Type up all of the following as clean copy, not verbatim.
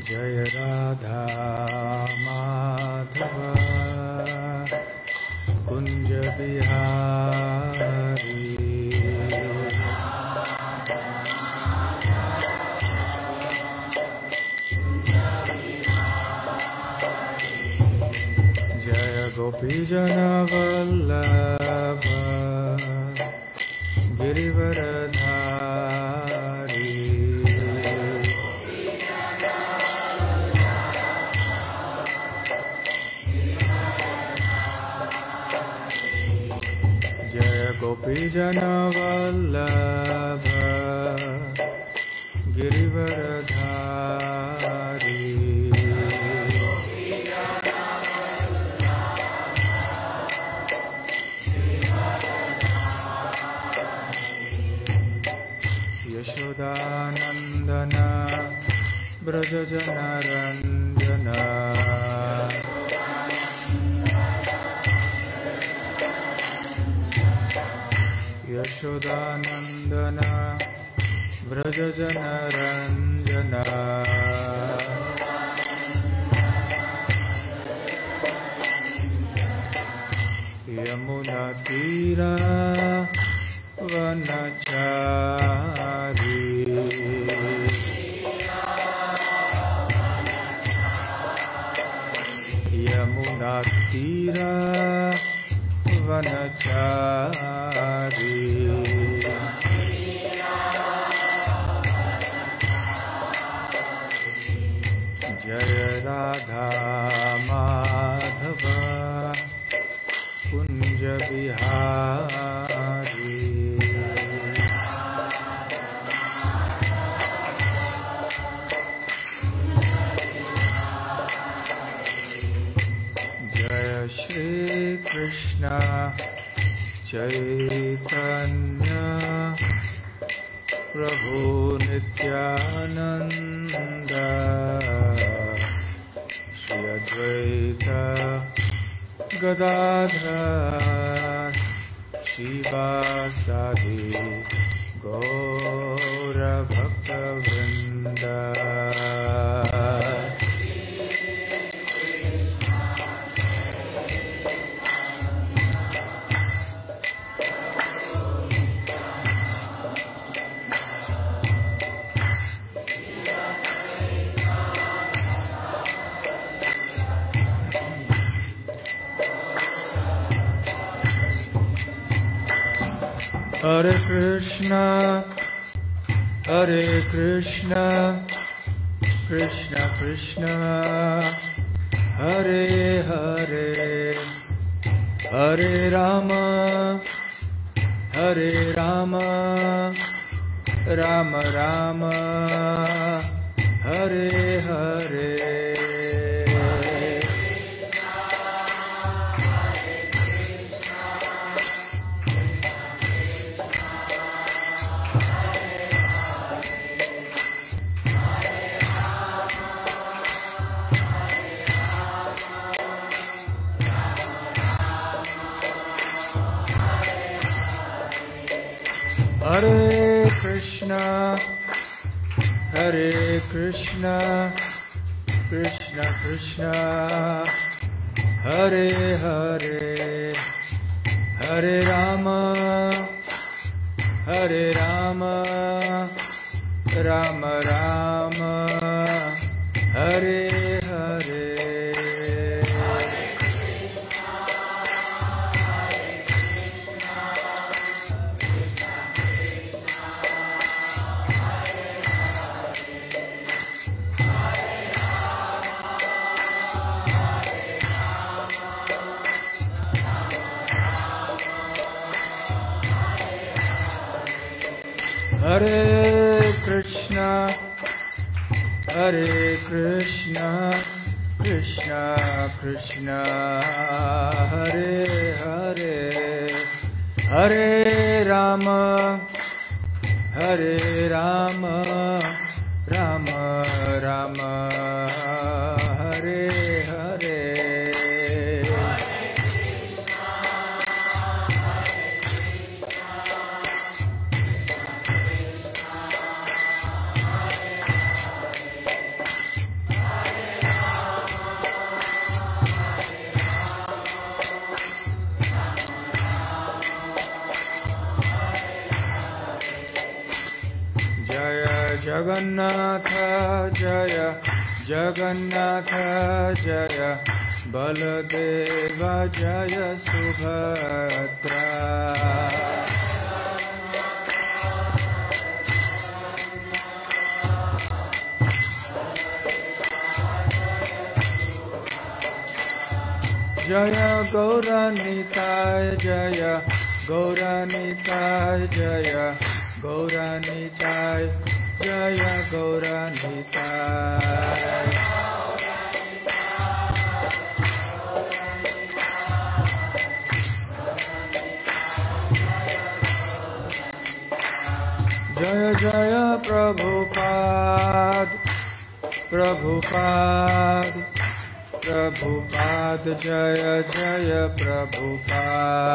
जय राधा माधव कुंज बिहारी। जय गोपीजन वल्लभ गिरिवरधारी। जय गोपीजन वल्लभ गिरिवरधारी। यशोदानंदन व्रजजनरंजन। यशोदानंदन व्रजजनरंजन। यमुनातीरा वनचारी। यमुनातीरा वनचारी। जय राधा माधव कुंज बिहारी। जय श्री कृष्ण चैतन्य प्रभु नित्यानंद। श्री अद्वैत गदाधर शिवासादि गौर भक्तवृंद। हरे कृष्णा कृष्णा कृष्णा हरे हरे, हरे राम राम राम हरे हरे। हरे कृष्णा कृष्णा कृष्णा हरे हरे, हरे राम राम राम हरे हरे। हरे कृष्णा कृष्णा कृष्णा हरे हरे, हरे राम राम राम हरे हरे। जगन्नाथ जय जगन्नाथ जय बलदेव जय सुभद्रा जय गौरनिताय जय गौरनिताय जय गौरनिताय जय गौरनिताय जय जय प्रभुपाद प्रभुपाद प्रभुपाद जय जय प्रभुपाद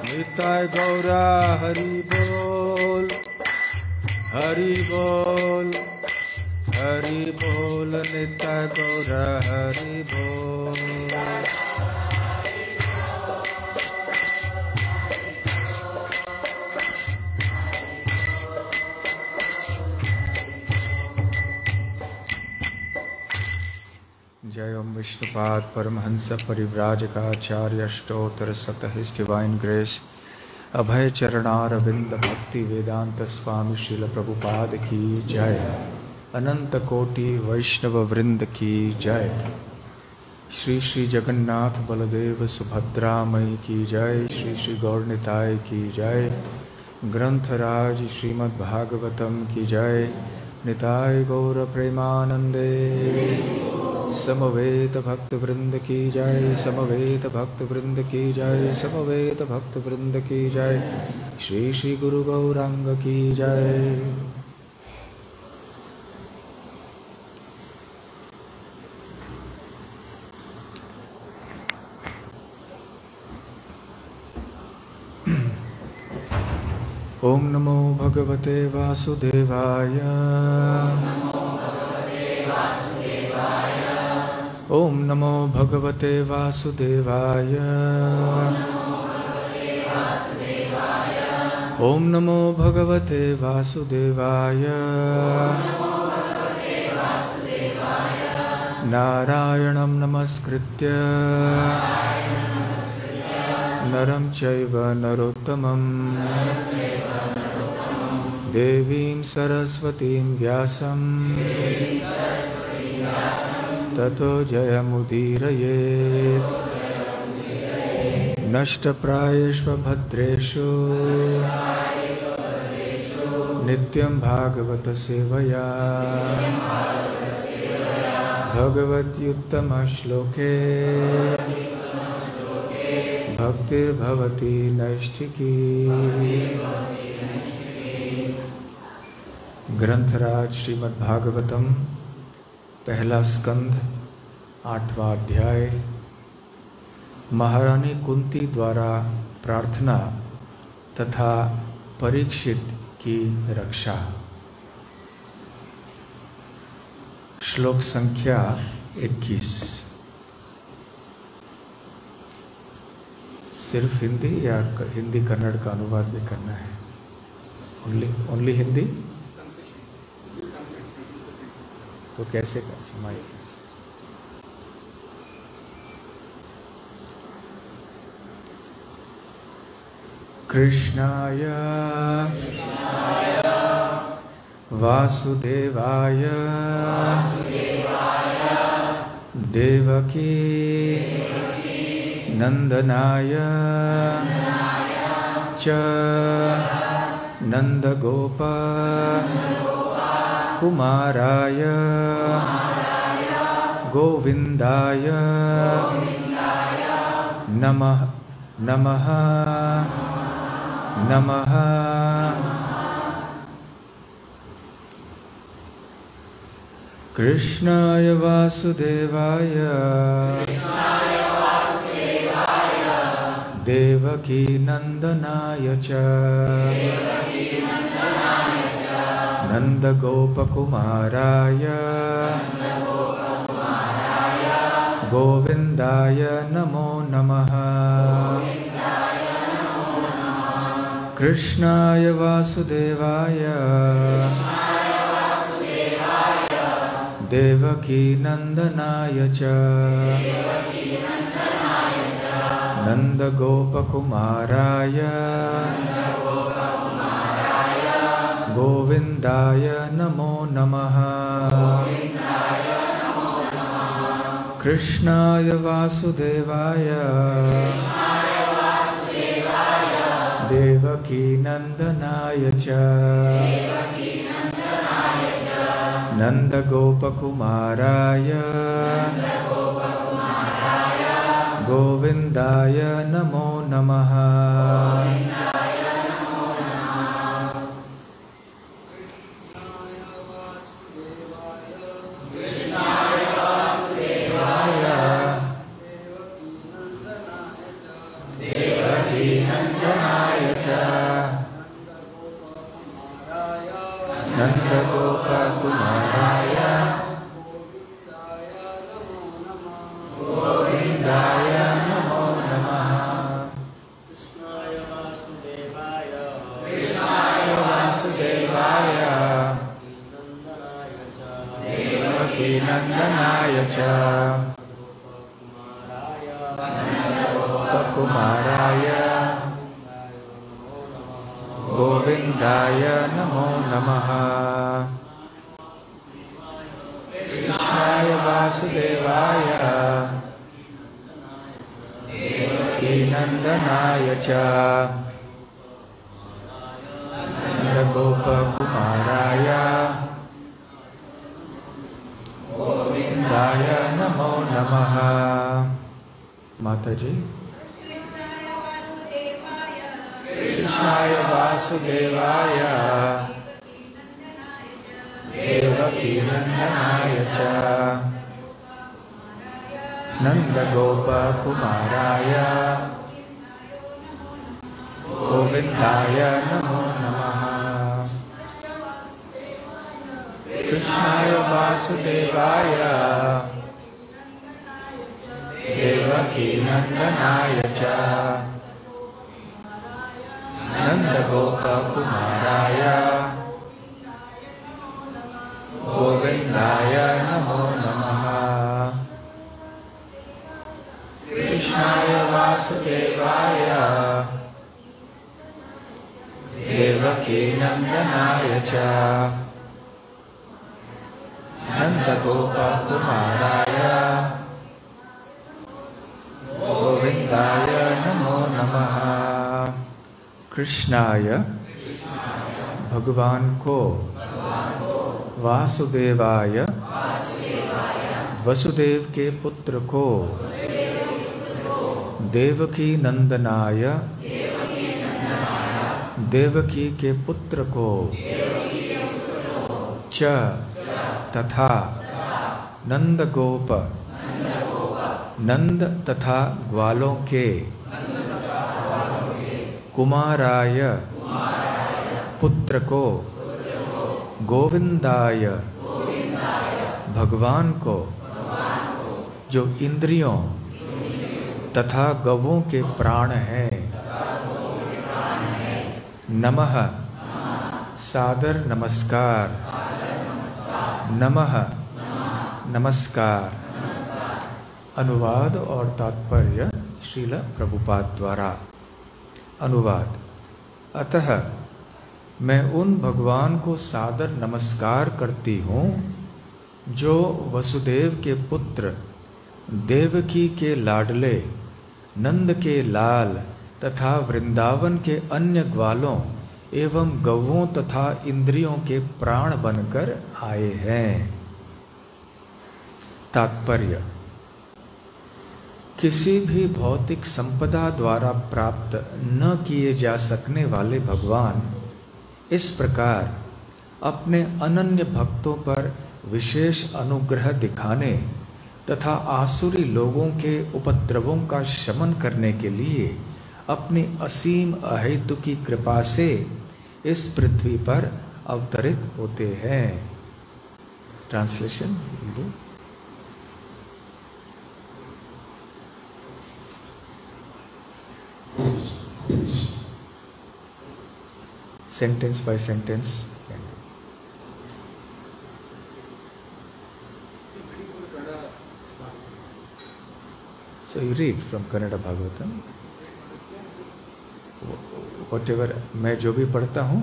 निताय गौरा हरि बोल हरि बोल हरि बोल निताय गौरा हरि बोल जय ओम विष्णुपाद परमहंस परिव्राजकाचार्य अष्टोत्तर शतः डिवाइन ग्रेस अभय चरणारविंद भक्ति वेदांत स्वामी श्रील प्रभुपाद की जय अनंत कोटि वैष्णव वृंद की जय श्री श्री जगन्नाथ बलदेव सुभद्रा मई की जय श्री श्री गौरनिताय की जय ग्रंथराज श्रीमद् भागवतम की जय निताय गौर प्रेमानंदे समवेत भक्त वृंद की जय समवेत भक्त वृंद की जय समवेत भक्त वृंद की जय श्री श्री गुरु गौरांग की जय ओम नमो भगवते वासुदेवाय ओम नमो भगवते वासुदेवाय ओम नमो भगवते वासुदेवाय नारायणं नमस्कृत्य नरं चैव नरोत्तमं देवीं सरस्वतीं व्यासं ततो जयमुदीरयेत् नष्टप्रायेषु भद्रेषु नित्यं भागवत सेवया भगवत्युत्तमश्लोके भक्तिर्भवति नैष्ठिकी ग्रंथराज श्रीमद् भागवतम पहला स्कंद 8वां अध्याय महारानी कुंती द्वारा प्रार्थना तथा परीक्षित की रक्षा। श्लोक संख्या 21। सिर्फ हिंदी या हिंदी कन्नड़ का अनुवाद भी करना है? ओनली हिंदी? तो कैसे कर समाई? कृष्णाय वासुदेवाय देवकी नंदनाय च नंदगोप कुमाराय गोविंदाय नमः नमः नमः। कृष्णाय वासुदेवाय देवकी नंदनाय च नंदगोपकुमाराय गोविंदाय नमो नमः। कृष्णाय वासुदेवाय देवकी नंदनाय च नंदगोपकुमाराय गोविंदाय नमो नमः। कृष्णाय वासुदेवाय देवकी नंदनाय च नंदगोपकुमाराय गोविंदाय नमो नमः। नंदगोपकुमाराय गोविंदाय नमो नमः। कृष्णाय वासुदेवाय देवकी नंदनाय च नंदगोपकुमाराय गोविंदाय नमो नमः। कृष्णाय वासुदेवाय देवकी नंदनाय च नंदगोपकुमाराय गोविंदाय नमो नमः। माताजी। कृष्णाय वासुदेवाय देवकी नंदनाय च नंदगोपकुमाराय गोविंदाय नमो नमः। कृष्णाय वासुदेवाय देवकी नंदनाय च नंदगोपकुमाराय गोविंदाय नमो नमः। कृष्णाय वासुदेवाय देवकी नंदनाय च नंदगोपकुमाराय गोविंदाय नमो नमः। कृष्णाय भगवान को, वासुदेवाय वसुदेव के पुत्र को, देवकी नंदनाय देवकी के पुत्र को, च तथा नंदगोप नंद तथा ग्वालों के, कुमाराय पुत्र को, गोविंदाय भगवान को, जो इंद्रियों तथा गवों के प्राण हैं, नमः सादर नमस्कार, नमः नमस्कार। अनुवाद और तात्पर्य श्रील प्रभुपाद द्वारा। अनुवाद। अतः मैं उन भगवान को सादर नमस्कार करती हूँ जो वसुदेव के पुत्र, देवकी के लाडले, नंद के लाल तथा वृंदावन के अन्य ग्वालों एवं गौओं तथा इंद्रियों के प्राण बनकर आए हैं। तात्पर्य। किसी भी भौतिक संपदा द्वारा प्राप्त न किए जा सकने वाले भगवान इस प्रकार अपने अनन्य भक्तों पर विशेष अनुग्रह दिखाने तथा आसुरी लोगों के उपद्रवों का शमन करने के लिए अपनी असीम अहेतुकी कृपा से इस पृथ्वी पर अवतरित होते हैं। Translation. Sentence by sentence. So you read from Kannada Bhagavatam. Whatever मैं जो भी पढ़ता हूँ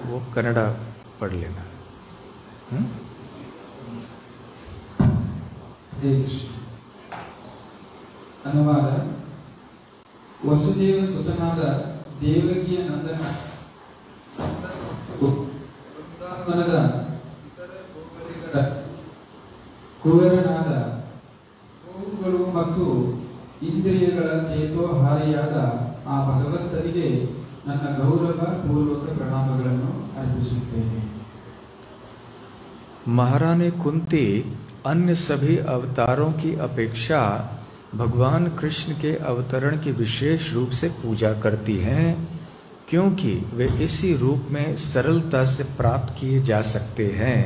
वो कन्नड़ा पढ़ लेना. अनुवाद. ವಸುದೇವ ಸುತನಾದ ದೇವಕಿಯ ನಂದನ ವೃಂದಾವನದ ಇತರ ಗೋಪರಿಗಳ ಕುವರನಾದ ಗೋವುಗಳು ಮತ್ತು ಇಂದ್ರಿಯಗಳ ಚೇತೋಹಾರಿಯಾದ ಆ ಭಗವಂತನಿಗೆ ನನ್ನ ಗೌರವ ಪೂರ್ವಕ ಪ್ರಣಾಮಗಳನ್ನು अर्पिಸುತ್ತೇನೆ. महारानी कुंती अन्य सभी अवतारों की अपेक्षा भगवान कृष्ण के अवतरण की विशेष रूप से पूजा करती हैं, क्योंकि वे इसी रूप में सरलता से प्राप्त किए जा सकते हैं.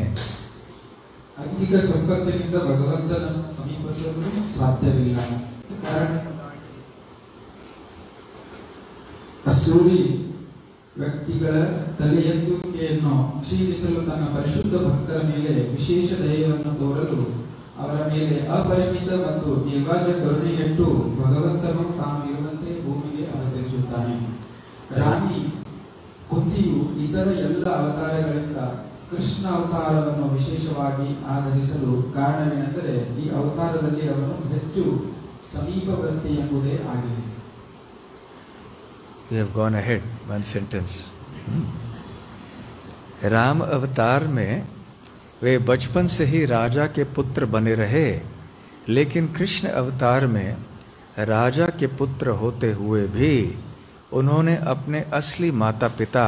अधिक संपत्तिनिंद भगवंतನನ್ನು ಸಮೀಪಿಸಲು ಸಾಧ್ಯವಿಲ್ಲ. ಕಾರಣ ಅಸೂರಿ ವ್ಯಕ್ತಿಗಳ ತಲೆಯೆತ್ತುವಿಕೆಯನ್ನು ಕ್ಷೀಣಿಸಲು ತನ್ನ ಪರಿಶುದ್ಧ ಭಕ್ತರ ಮೇಲೆ ವಿಶೇಷ ದಯೆಯನ್ನು ತೋರಲು ಅವರ ಮೇಲೆ ಅಪರಿಮಿತ ಮತ್ತು ನಿರ್ವಾಜ್ಯ ಕರುಣೆಯಿಟ್ಟು ಭಗವಂತನು ತಾನು ಇರುವಂತೆ ಭೂಮಿಗೆ ಅವತರಿಸುತ್ತಾನೆ. ರಾಣಿ ಕುಂತಿಯು ಇತರ ಎಲ್ಲ ಅವತಾರಗಳಿಂದ ಕೃಷ್ಣ ಅವತಾರವನ್ನು ವಿಶೇಷವಾಗಿ ಆಧರಿಸಲು ಕಾರಣವೇನೆಂದರೆ ಈ ಅವತಾರದಲ್ಲಿ ಅವನು ಹೆಚ್ಚು ಸಮೀಪವರ್ತಿ ಎಂಬುದೇ ಆಗಿದೆ. We have gone ahead one sentence. Ram अवतार में वे बचपन से ही राजा के पुत्र बने रहे, लेकिन कृष्ण अवतार में राजा के पुत्र होते हुए भी उन्होंने अपने असली माता पिता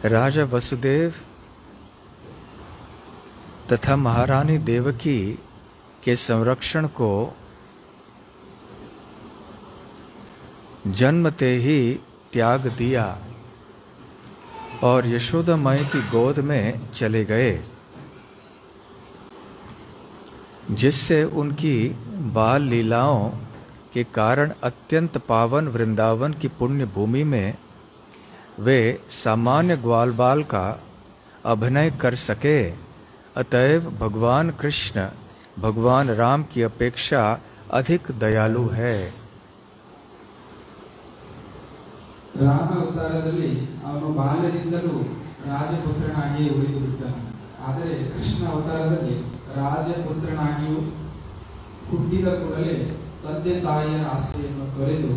राजा वसुदेव तथा महारानी देवकी के संरक्षण को जन्मते ही त्याग दिया और यशोदा माई की गोद में चले गए, जिससे उनकी बाल लीलाओं के कारण अत्यंत पावन वृंदावन की पुण्य भूमि में वे सामान्य ग्वाल बाल का अभिनय कर सके. अतएव भगवान कृष्ण भगवान राम की अपेक्षा अधिक दयालु है. ರಾಮ ಅವತಾರದಲ್ಲಿ ಅವನು ಬಾಲ್ಯದಿಂದಲೂ ರಾಜಪುತ್ರನಾಗಿಯೇ ಉಳಿದು ಬಿಟ್ಟನು. ಆದರೆ ಕೃಷ್ಣ ಅವತಾರದಲ್ಲಿ ರಾಜಪುತ್ರನಾಗಿಯೂ ಹುಟ್ಟಿದ ಕೂಡಲೇ ತಂದೆ ತಾಯಿಯ ಆಸೆಯನ್ನು ತೊರೆದು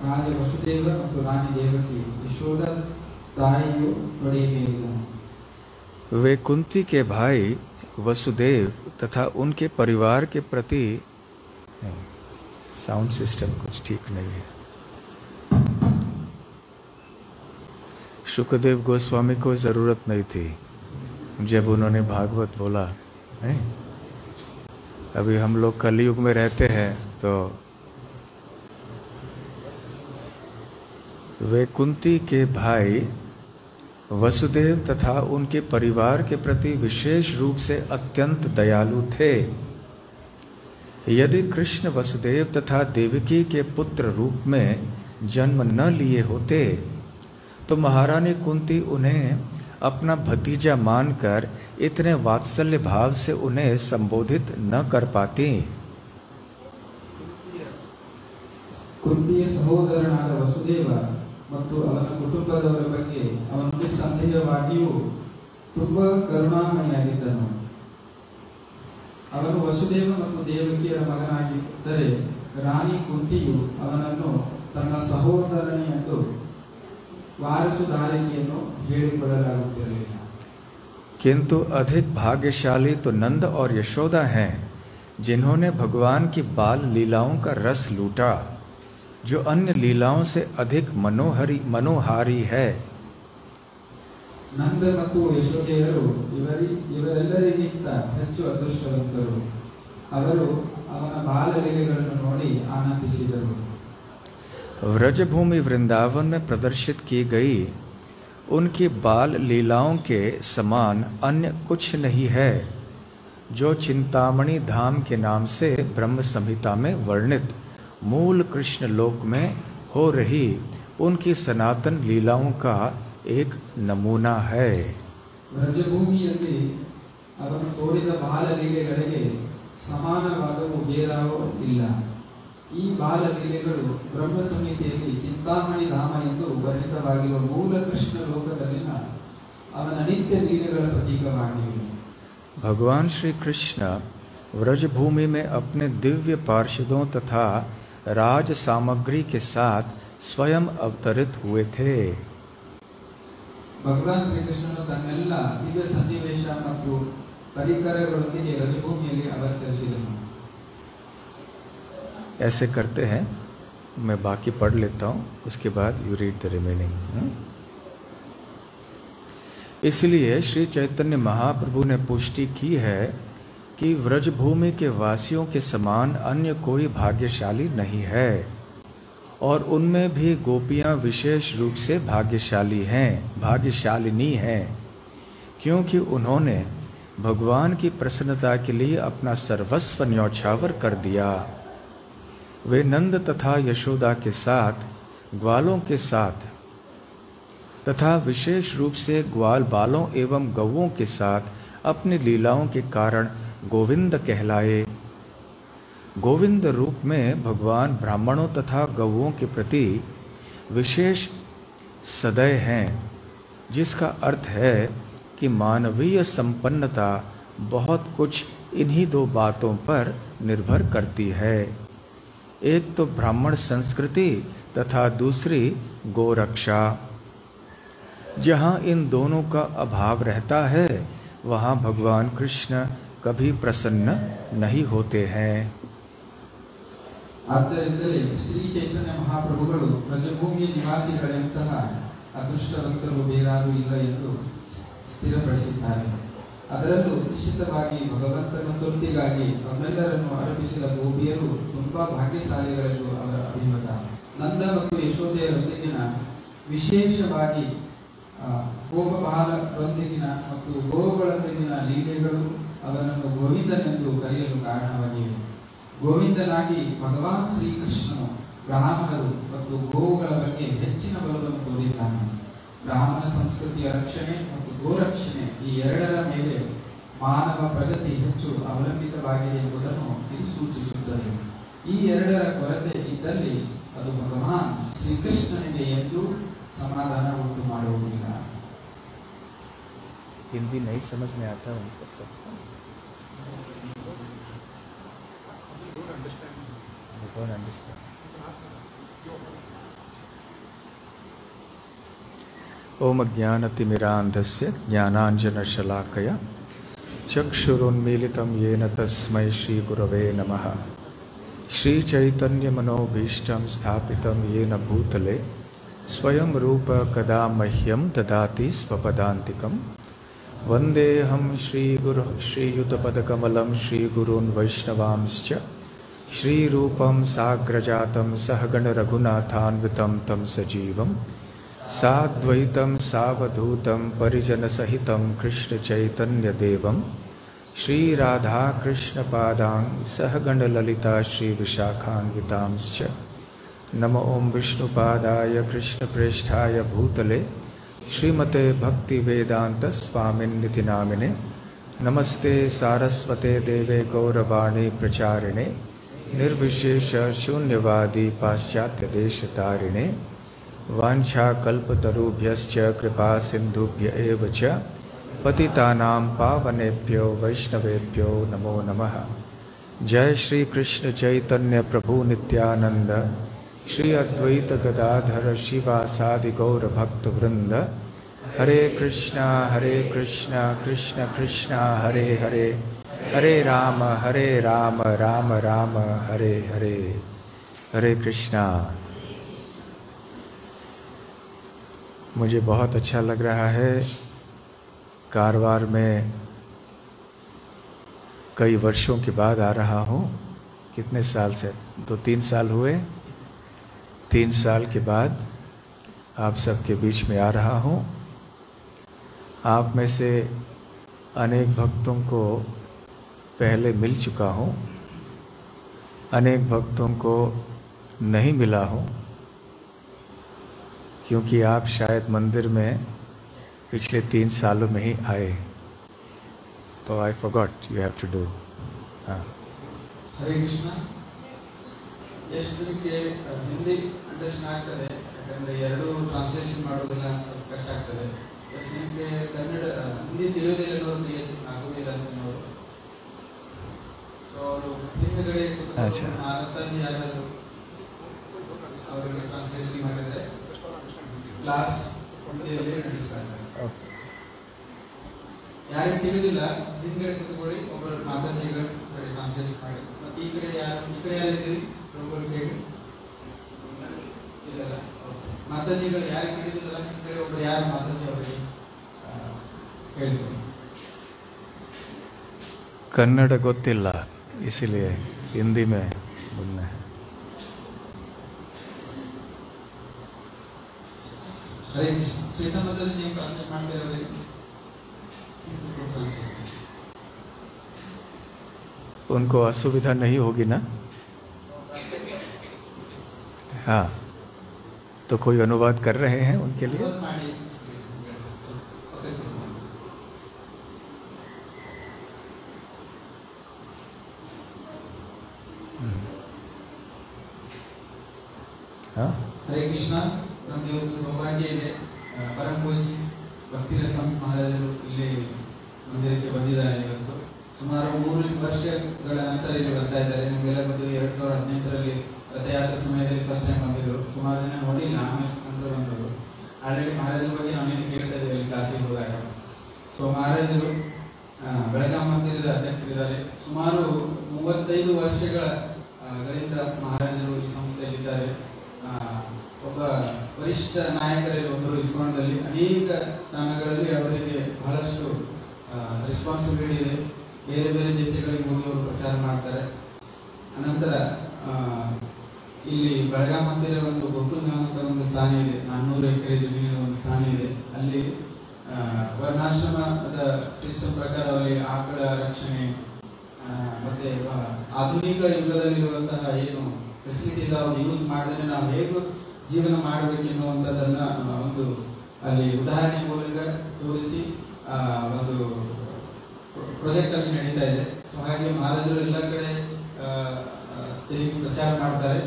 ರಾಜ ವಸುದೇವ ಮತ್ತು ರಾಣಿ ದೇವಕಿ ಯಶೋದ ತಾಯಿಯು ತೊಡೆಯೇರಿದನು. वे कुंती के भाई वसुदेव तथा उनके परिवार के प्रति साउंड सिस्टम कुछ ठीक नहीं है. शुकदेव गोस्वामी को ज़रूरत नहीं थी जब उन्होंने भागवत बोला है. अभी हम लोग कलयुग में रहते हैं तो वे कुंती के भाई वसुदेव तथा उनके परिवार के प्रति विशेष रूप से अत्यंत दयालु थे. यदि कृष्ण वसुदेव तथा देवकी के पुत्र रूप में जन्म न लिए होते तो महारानी कुंती उन्हें अपना भतीजा मानकर इतने वात्सल्य भाव से उन्हें संबोधित न कर पाती. ಕುಂತಿಯ ಸಹೋದರನಾದ ವಸುದೇವ ಮತ್ತು ಅವನ ಕುಟುಂಬದವರ ಬಗ್ಗೆ ಅವನಿಗೆ ಸಂದೇಹವಾಗಿಯೂ ತುಂಬಾ ಕರುಣಾಮಯಿಯಾಗಿದ್ದನು. ಅವನು ವಸುದೇವ ಮತ್ತು ದೇವಕಿಯರ ಮಗನಾಗಿದ್ದರೆ ರಾಣಿ ಕುಂತಿಯು ಅವನನ್ನು ತನ್ನ ಸಹೋದರನೆಂದು ವಾರಸುದಾರಿಕೆಯನ್ನು ಹೇಳಿಕೊಳ್ಳಲಾಗುತ್ತಿರಲಿಲ್ಲ. किंतु अधिक भाग्यशाली तो नंद और यशोदा हैं, जिन्होंने भगवान की बाल लीलाओं का रस लूटा, जो अन्य लीलाओं से अधिक मनोहारी है. ನಂದ ಮತ್ತು ಯಶೋದೆಯರು ಇವರೆಲ್ಲರಿಗಿಂತ ಹೆಚ್ಚು ಅದೃಷ್ಟವಂತರು. ಅವರು ಅವನ ಬಾಲಲೀಲೆಗಳನ್ನು ನೋಡಿ ಆನಂದಿಸಿದರು. व्रजभूमि वृंदावन में प्रदर्शित की गई उनकी बाल लीलाओं के समान अन्य कुछ नहीं है. जो चिंतामणि धाम के नाम से ब्रह्म संहिता में वर्णित मूल कृष्ण लोक में हो रही उनकी सनातन लीलाओं का एक नमूना है। ಬ್ರಜಭೂಮಿಯಲ್ಲಿ ಅವನು ತೋರಿದ ಬಾಲಲೀಲೆಗಳಿಗೆ ಸಮಾನವಾದವು ಬೇರಾವೂ ಇಲ್ಲ. ಈ ಬಾಲಲೀಲೆಗಳು ಬ್ರಹ್ಮ ಸಂಹಿತೆಯಲ್ಲಿ ಚಿಂತಾಮಣಿ ಧಾಮ ಎಂದು ವರ್ಣಿತವಾಗಿರುವ ಮೂಲ ಕೃಷ್ಣ ಲೋಕದಲ್ಲಿನ ಅವನ ನಿತ್ಯ ಲೀಲೆಗಳ ಪ್ರತೀಕವಾಗಿವೆ. भगवान श्री कृष्ण व्रजभूमि में अपने दिव्य पार्षदों तथा राज सामग्री के साथ स्वयं अवतरित हुए थे। ಭಗವಾನ್ ಶ್ರೀಕೃಷ್ಣನು ತನ್ನೆಲ್ಲ ದಿವ್ಯ ಸನ್ನಿವೇಶ ಮತ್ತು ಪರಿಕರಗಳೊಂದಿಗೆ ರಜಭೂಮಿಯಲ್ಲಿ ಅವತರಿಸಿದನು. ऐसे करते हैं, मैं बाकी पढ़ लेता हूँ, उसके बाद यू रीड द रिमेनिंग। इसलिए श्री चैतन्य महाप्रभु ने पुष्टि की है कि व्रजभूमि के वासियों के समान अन्य कोई भाग्यशाली नहीं है और उनमें भी गोपियाँ विशेष रूप से भाग्यशालिनी हैं, क्योंकि उन्होंने भगवान की प्रसन्नता के लिए अपना सर्वस्व न्यौछावर कर दिया। वे नंद तथा यशोदा के साथ, ग्वालों के साथ तथा विशेष रूप से ग्वाल बालों एवं गौओं के साथ अपनी लीलाओं के कारण गोविंद कहलाए। गोविंद रूप में भगवान ब्राह्मणों तथा गौओं के प्रति विशेष सदय हैं, जिसका अर्थ है कि मानवीय संपन्नता बहुत कुछ इन्हीं दो बातों पर निर्भर करती है। एक तो ब्राह्मण संस्कृति तथा दूसरी गोरक्षा। जहाँ इन दोनों का अभाव रहता है वहाँ भगवान कृष्ण कभी प्रसन्न नहीं होते हैं। ಆದ್ದರಿಂದಲೇ ಶ್ರೀ ಚೈತನ್ಯ ಮಹಾಪ್ರಭುಗಳು ಬ್ರಜಭೂಮಿಯ ನಿವಾಸಿಗಳೆಂತಹ ಅದೃಷ್ಟವಂತರು ಬೇರಾರೂ ಇಲ್ಲ ಎಂದು ಸ್ಥಿರಪಡಿಸಿದ್ದಾರೆ. ಅದರಲ್ಲೂ ನಿಶ್ಚಿತವಾಗಿ ಭಗವಂತನ ತುರ್ತಿಗಾಗಿ ತಮ್ಮೆಲ್ಲರನ್ನು ಅರ್ಪಿಸಿದ ಗೋಪಿಯರು ತುಂಬಾ ಭಾಗ್ಯಶಾಲಿಗಳೆಂದು ಅವರ ಅಭಿಮತ. ನಂದ ಮತ್ತು ಯಶೋದೆಯರೊಂದಿಗಿನ ವಿಶೇಷವಾಗಿ ಗೋಪಬಾಲರೊಂದಿಗಿನ ಮತ್ತು ಗೋವುಗಳೊಂದಿಗಿನ ಲೀಲೆಗಳು ಅವನನ್ನು ಗೋವಿಂದನೆಂದು ಕರೆಯಲು ಕಾರಣವಾಗಿವೆ. ಗೋವಿಂದನಾಗಿ ಭಗವಾನ್ ಶ್ರೀಕೃಷ್ಣನು ಬ್ರಾಹ್ಮಣರು ಮತ್ತು ಗೋವುಗಳ ಬಗ್ಗೆ ಹೆಚ್ಚಿನ ಬಲವನ್ನು ತೋರಿದ್ದಾನೆ. ಬ್ರಾಹ್ಮಣ ಸಂಸ್ಕೃತಿಯ ರಕ್ಷಣೆ ಮತ್ತು ಗೋರಕ್ಷಣೆ ಈ ಎರಡರ ಮೇಲೆ ಮಾನವ ಪ್ರಗತಿ ಹೆಚ್ಚು ಅವಲಂಬಿತವಾಗಿದೆ ಎಂಬುದನ್ನು ಇದು ಸೂಚಿಸುತ್ತದೆ. ಈ ಎರಡರ ಕೊರತೆ ಇದ್ದಲ್ಲಿ ಅದು ಭಗವಾನ್ ಶ್ರೀಕೃಷ್ಣನಿಗೆ ಎಂದೂ समाधान उंटू ಮಾಡುವುದಿಲ್ಲ. हिंदी नहीं समझ में आता उनको सब don't understand. ओम अज्ञानतिमिरान्धस्य ज्ञानाञ्जनशलाकया चक्षुरुन्मीलितं येन तस्मै श्रीगुरवे नमः। श्रीचैतन्यमनोभीष्टं स्थापितं येन भूतले स्वयं रूप कदा मह्यं ददाति स्वपदान्तिकं। वन्देऽहं श्रीगुरुः श्रीयुतपदकमलं श्रीगुरून् वैष्णवांश्च श्रीरूपं साग्रजातं सहगणरघुनाथान्वितं तं सजीवं साद्वैतं सावधूतं परिजनसहितं कृष्णचैतन्यदेवं श्रीराधाकृष्णपादां सहगणललिता श्रीविशाखान्वितांश्च। नमो ओं विष्णुपादाय कृष्णप्रेष्ठाय भूतले श्रीमते भक्तिवेदान्तस्वामिन्निति नामिने। नमस्ते सारस्वते देवे गौरवाणी प्रचारिणे निर्विशेष शून्यवादी पाश्चात्यदेशतारिणे। वाञ्छाकल्पतरुभ्यश्च कृपा सिन्धुभ्य एव च पतितानां पावनेभ्यो वैष्णवेभ्यो नमो नमः। जय श्री कृष्ण चैतन्य प्रभु नित्यानंद श्री अद्वैत गदाधर शिवासादि गौर भक्त वृंद। हरे कृष्णा कृष्ण कृष्ण हरे हरे, हरे राम राम राम हरे हरे। हरे कृष्णा। मुझे बहुत अच्छा लग रहा है। कारवार में कई वर्षों के बाद आ रहा हूँ। कितने साल से? 2-3 साल हुए। 3 साल के बाद आप सबके बीच में आ रहा हूँ। आप में से अनेक भक्तों को पहले मिल चुका हूँ, अनेक भक्तों को नहीं मिला हूँ, क्योंकि आप शायद मंदिर में पिछले 3 सालों में ही आए, तो I forgot you have to do. हाँ. ಹರೇ ಕೃಷ್ಣ. ಎಷ್ಟು ಜನಕ್ಕೆ ಹಿಂದಿ ಅಂಡರ್ಸ್ಟ್ಯಾಂಡ್ ಆಗ್ತದೆ? ಯಾಕಂದರೆ ಎರಡೂ ಟ್ರಾನ್ಸ್ಲೇಷನ್ ಮಾಡೋದಿಲ್ಲ, ಸ್ವಲ್ಪ ಕಷ್ಟ ಆಗ್ತದೆ. ಎಷ್ಟು ಜನಕ್ಕೆ ಕನ್ನಡ ಹಿಂದಿ ತಿಳಿಯೋದಿಲ್ಲ, ಅನ್ನೋರು ಆಗೋದಿಲ್ಲ ಅಂತ ನೋಡು. ಸೊ ಅವರು ಹಿಂದುಗಡೆ ಮಾರತಾಜಿ ಯಾರು ಅವರಿಗೆ ಟ್ರಾನ್ಸ್ಲೇಷನ್ ಮಾಡಿದರೆ ಕ್ಲಾಸ್ ಹಿಂದಿಯಲ್ಲಿ ನಡೆಸ್ತಾರೆ. ಯಾರಿಗೆ ತಿಳಿದಿಲ್ಲ ಹಿಂದ್ಗಡೆ ಕೂತ್ಕೊಳ್ಳಿ, ಒಬ್ಬರು ಮಾತಾಜಿಗಳು ಟ್ರಾನ್ಸ್ಲೇಷನ್ ಮಾಡಿ. ಮತ್ತೆ ಈ ಕಡೆ ಯಾರಿದ್ದೀರಿ? ಪ್ರೊಫೆಸರ್ ಸೈಡ್ ಇಲ್ಲ, ಮಾತಾಜಿಗಳು ಯಾರಿಗೆ ತಿಳಿದಿಲ್ಲ ಹಿಂದ್ಗಡೆ ಒಬ್ಬರು ಯಾರು ಮಾತಾಜಿ ಅವರಿಗೆ ಹೇಳಿದ್ರು. कन्नड़ ಗೊತ್ತಿಲ್ಲ, इसलिए हिंदी में बोलना है. हरे कृष्ण. श्वेता माता जी ट्रांसलेट ಮಾಡ್ತಾ ಇರೋದು. उनको असुविधा नहीं होगी ना? हाँ, तो कोई अनुवाद कर रहे हैं उनके लिए? हाँ. हरे कृष्ण. ನಮಗೆ ಒಂದು ಸೌಭಾಗ್ಯ ಇದೆ, ಪರಮ ಪೂಜ್ಯ ಭಕ್ತಿರಸಂ ಮಹಾರಾಜರು ಇಲ್ಲಿ ಮಂದಿರಕ್ಕೆ ಬಂದಿದ್ದಾರೆ ಇವತ್ತು. ಸುಮಾರು 3 ವರ್ಷಗಳ ನಂತರ ಇಲ್ಲಿ ಬರ್ತಾ ಇದ್ದಾರೆ. ನಮಗೆಲ್ಲ ಬಂದು 2018ರಲ್ಲಿ ರಥಯಾತ್ರೆ ಸಮಯದಲ್ಲಿ ಫಸ್ಟ್ ಟೈಮ್ ಬಂದಿದ್ರು. ಸುಮಾರು ಜನ ನೋಡಿಲ್ಲ, ಆಮೇಲೆ ನಂತರ ಬಂದರು. ಆಲ್ರೆಡಿ ಮಹಾರಾಜರ ಬಗ್ಗೆ ನಾವೇನು ಕೇಳ್ತಾ ಇದ್ದೀವಿ ಇಲ್ಲಿ ಕ್ಲಾಸಿಗೆ ಹೋದಾಗ. ಸೊ ಮಹಾರಾಜರು ಬೆಳಗಾಂ ಮಂದಿರದ ಅಧ್ಯಕ್ಷರಿದ್ದಾರೆ. ಸುಮಾರು 35 ವರ್ಷಗಳಿಂದ ಮಹಾರಾಜರು ಈ ಸಂಸ್ಥೆಯಲ್ಲಿದ್ದಾರೆ. ಒಬ್ಬ ವರಿಷ್ಠ ನಾಯಕರಲ್ಲಿ ಒಬ್ಬರು. ಇಸ್ಕಾನ್ದಲ್ಲಿ ಅನೇಕ ಸ್ಥಾನಗಳಲ್ಲಿ ಅವರಿಗೆ ಬಹಳಷ್ಟು ರೆಸ್ಪಾನ್ಸಿಬಿಲಿಟಿ ಇದೆ. ಬೇರೆ ಬೇರೆ ದೇಶಗಳಿಗೆ ಹೋಗಿ ಅವರು ಪ್ರಚಾರ ಮಾಡ್ತಾರೆ. ಅನಂತರ ಇಲ್ಲಿ ಬೆಳಗಾಂ ಮಂದಿರ ಒಂದು ಗೋಕುಲ್ ಅಂತ ಒಂದು ಸ್ಥಾನ ಇದೆ, 400 ಎಕರೆ ಜಮೀನಿನ ಒಂದು ಸ್ಥಾನ ಇದೆ. ಅಲ್ಲಿ ವರ್ಣಾಶ್ರಮದ ಸಿಸ್ಟಮ್ ಪ್ರಕಾರ ಅಲ್ಲಿ ಆಕಳ ರಕ್ಷಣೆ ಮತ್ತೆ ಆಧುನಿಕ ಯುಗದಲ್ಲಿರುವಂತಹ ಏನು ಫೆಸಿಲಿಟೀಸ್ ಅವ್ರು ಯೂಸ್ ಮಾಡಿದ್ರೆ ನಾವು ಹೇಗೆ ಜೀವನ ಮಾಡಬೇಕೆನ್ನುವಂಥದ್ದನ್ನ ಒಂದು ಅಲ್ಲಿ ಉದಾಹರಣೆ ಮೂಲಕ ತೋರಿಸಿ ಒಂದು ಪ್ರಾಜೆಕ್ಟ್ ಅಲ್ಲಿ ನಡೀತಾ ಇದೆ. ಸೊ ಹಾಗೆ ಮಹಾರಾಜರು ಎಲ್ಲ ಕಡೆ ತಿರುಗಿ ಪ್ರಚಾರ ಮಾಡ್ತಾರೆ,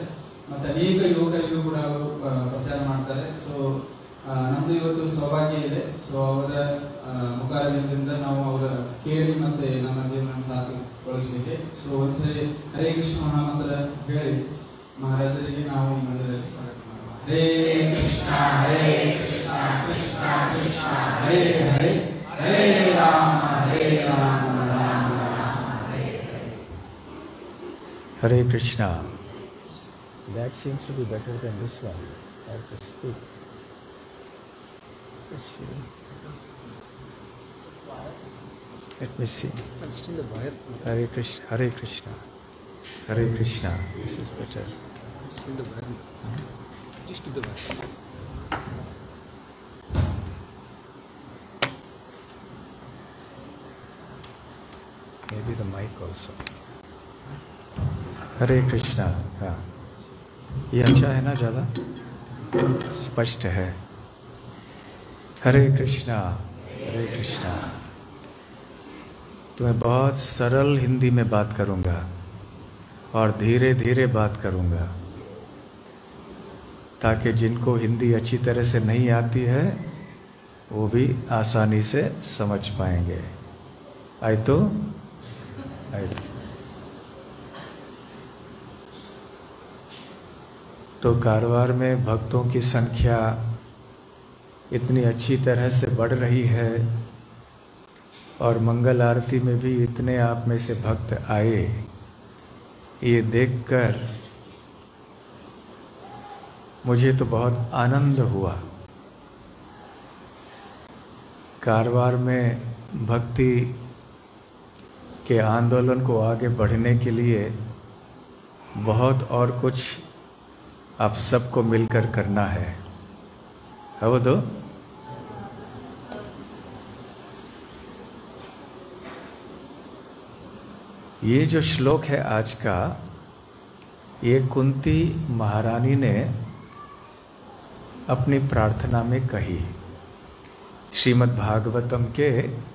ಮತ್ತೆ ಅನೇಕ ಯುವಕರಿಗೂ ಕೂಡ ಅವರು ಪ್ರಚಾರ ಮಾಡ್ತಾರೆ. ಸೊ ನಮ್ದು ಇವತ್ತು ಸೌಭಾಗ್ಯ ಇದೆ. ಸೊ ಅವರ ಮುಖಾರವಿಂದದಿಂದ ನಾವು ಅವರ ಕೇಳಿ ಮತ್ತೆ ನಮ್ಮ ಜೀವನ ಸಾರ್ಥಕಗೊಳಿಸಲಿಕ್ಕೆ. ಸೊ ಒಂದ್ಸರಿ ಹರೇ ಕೃಷ್ಣ ಮಹಾಮಂತ್ರ ಹೇಳಿ ಮಹಾರಾಜರಿಗೆ ನಾವು ಈ ಮಂದಿರದಲ್ಲಿ ಸ್ವಾಗತ ಮಾಡುವ. ಹರೇ ಕೃಷ್ಣ ಕೃಷ್ಣ ಕೃಷ್ಣ ಹರೇ ಹರೇ, ಹರೇ ರಾಮ ರಾಮ ರಾಮ ಹರೇ ಹರೇ. Hare Krishna. That seems to be better than this one. I have to speak. Let's see. Let me see. Hare Krishna. Hare Krishna. Hare Krishna. This is better. Just keep the wire. Maybe the mic also. हरे कृष्णा. हाँ, ये अच्छा है ना, ज़्यादा स्पष्ट है. हरे कृष्णा. हरे कृष्णा. तो मैं बहुत सरल हिंदी में बात करूँगा और धीरे धीरे बात करूँगा, ताकि जिनको हिंदी अच्छी तरह से नहीं आती है वो भी आसानी से समझ पाएंगे. आई तो तो कारवार में भक्तों की संख्या इतनी अच्छी तरह से बढ़ रही है और मंगल आरती में भी इतने आप में से भक्त आए, ये देखकर मुझे तो बहुत आनंद हुआ. कारवार में भक्ति के आंदोलन को आगे बढ़ने के लिए बहुत और कुछ आप सबको मिलकर करना है. वो दो ये जो श्लोक है आज का, ये कुंती महारानी ने अपनी प्रार्थना में कही। श्रीमद् भागवतम के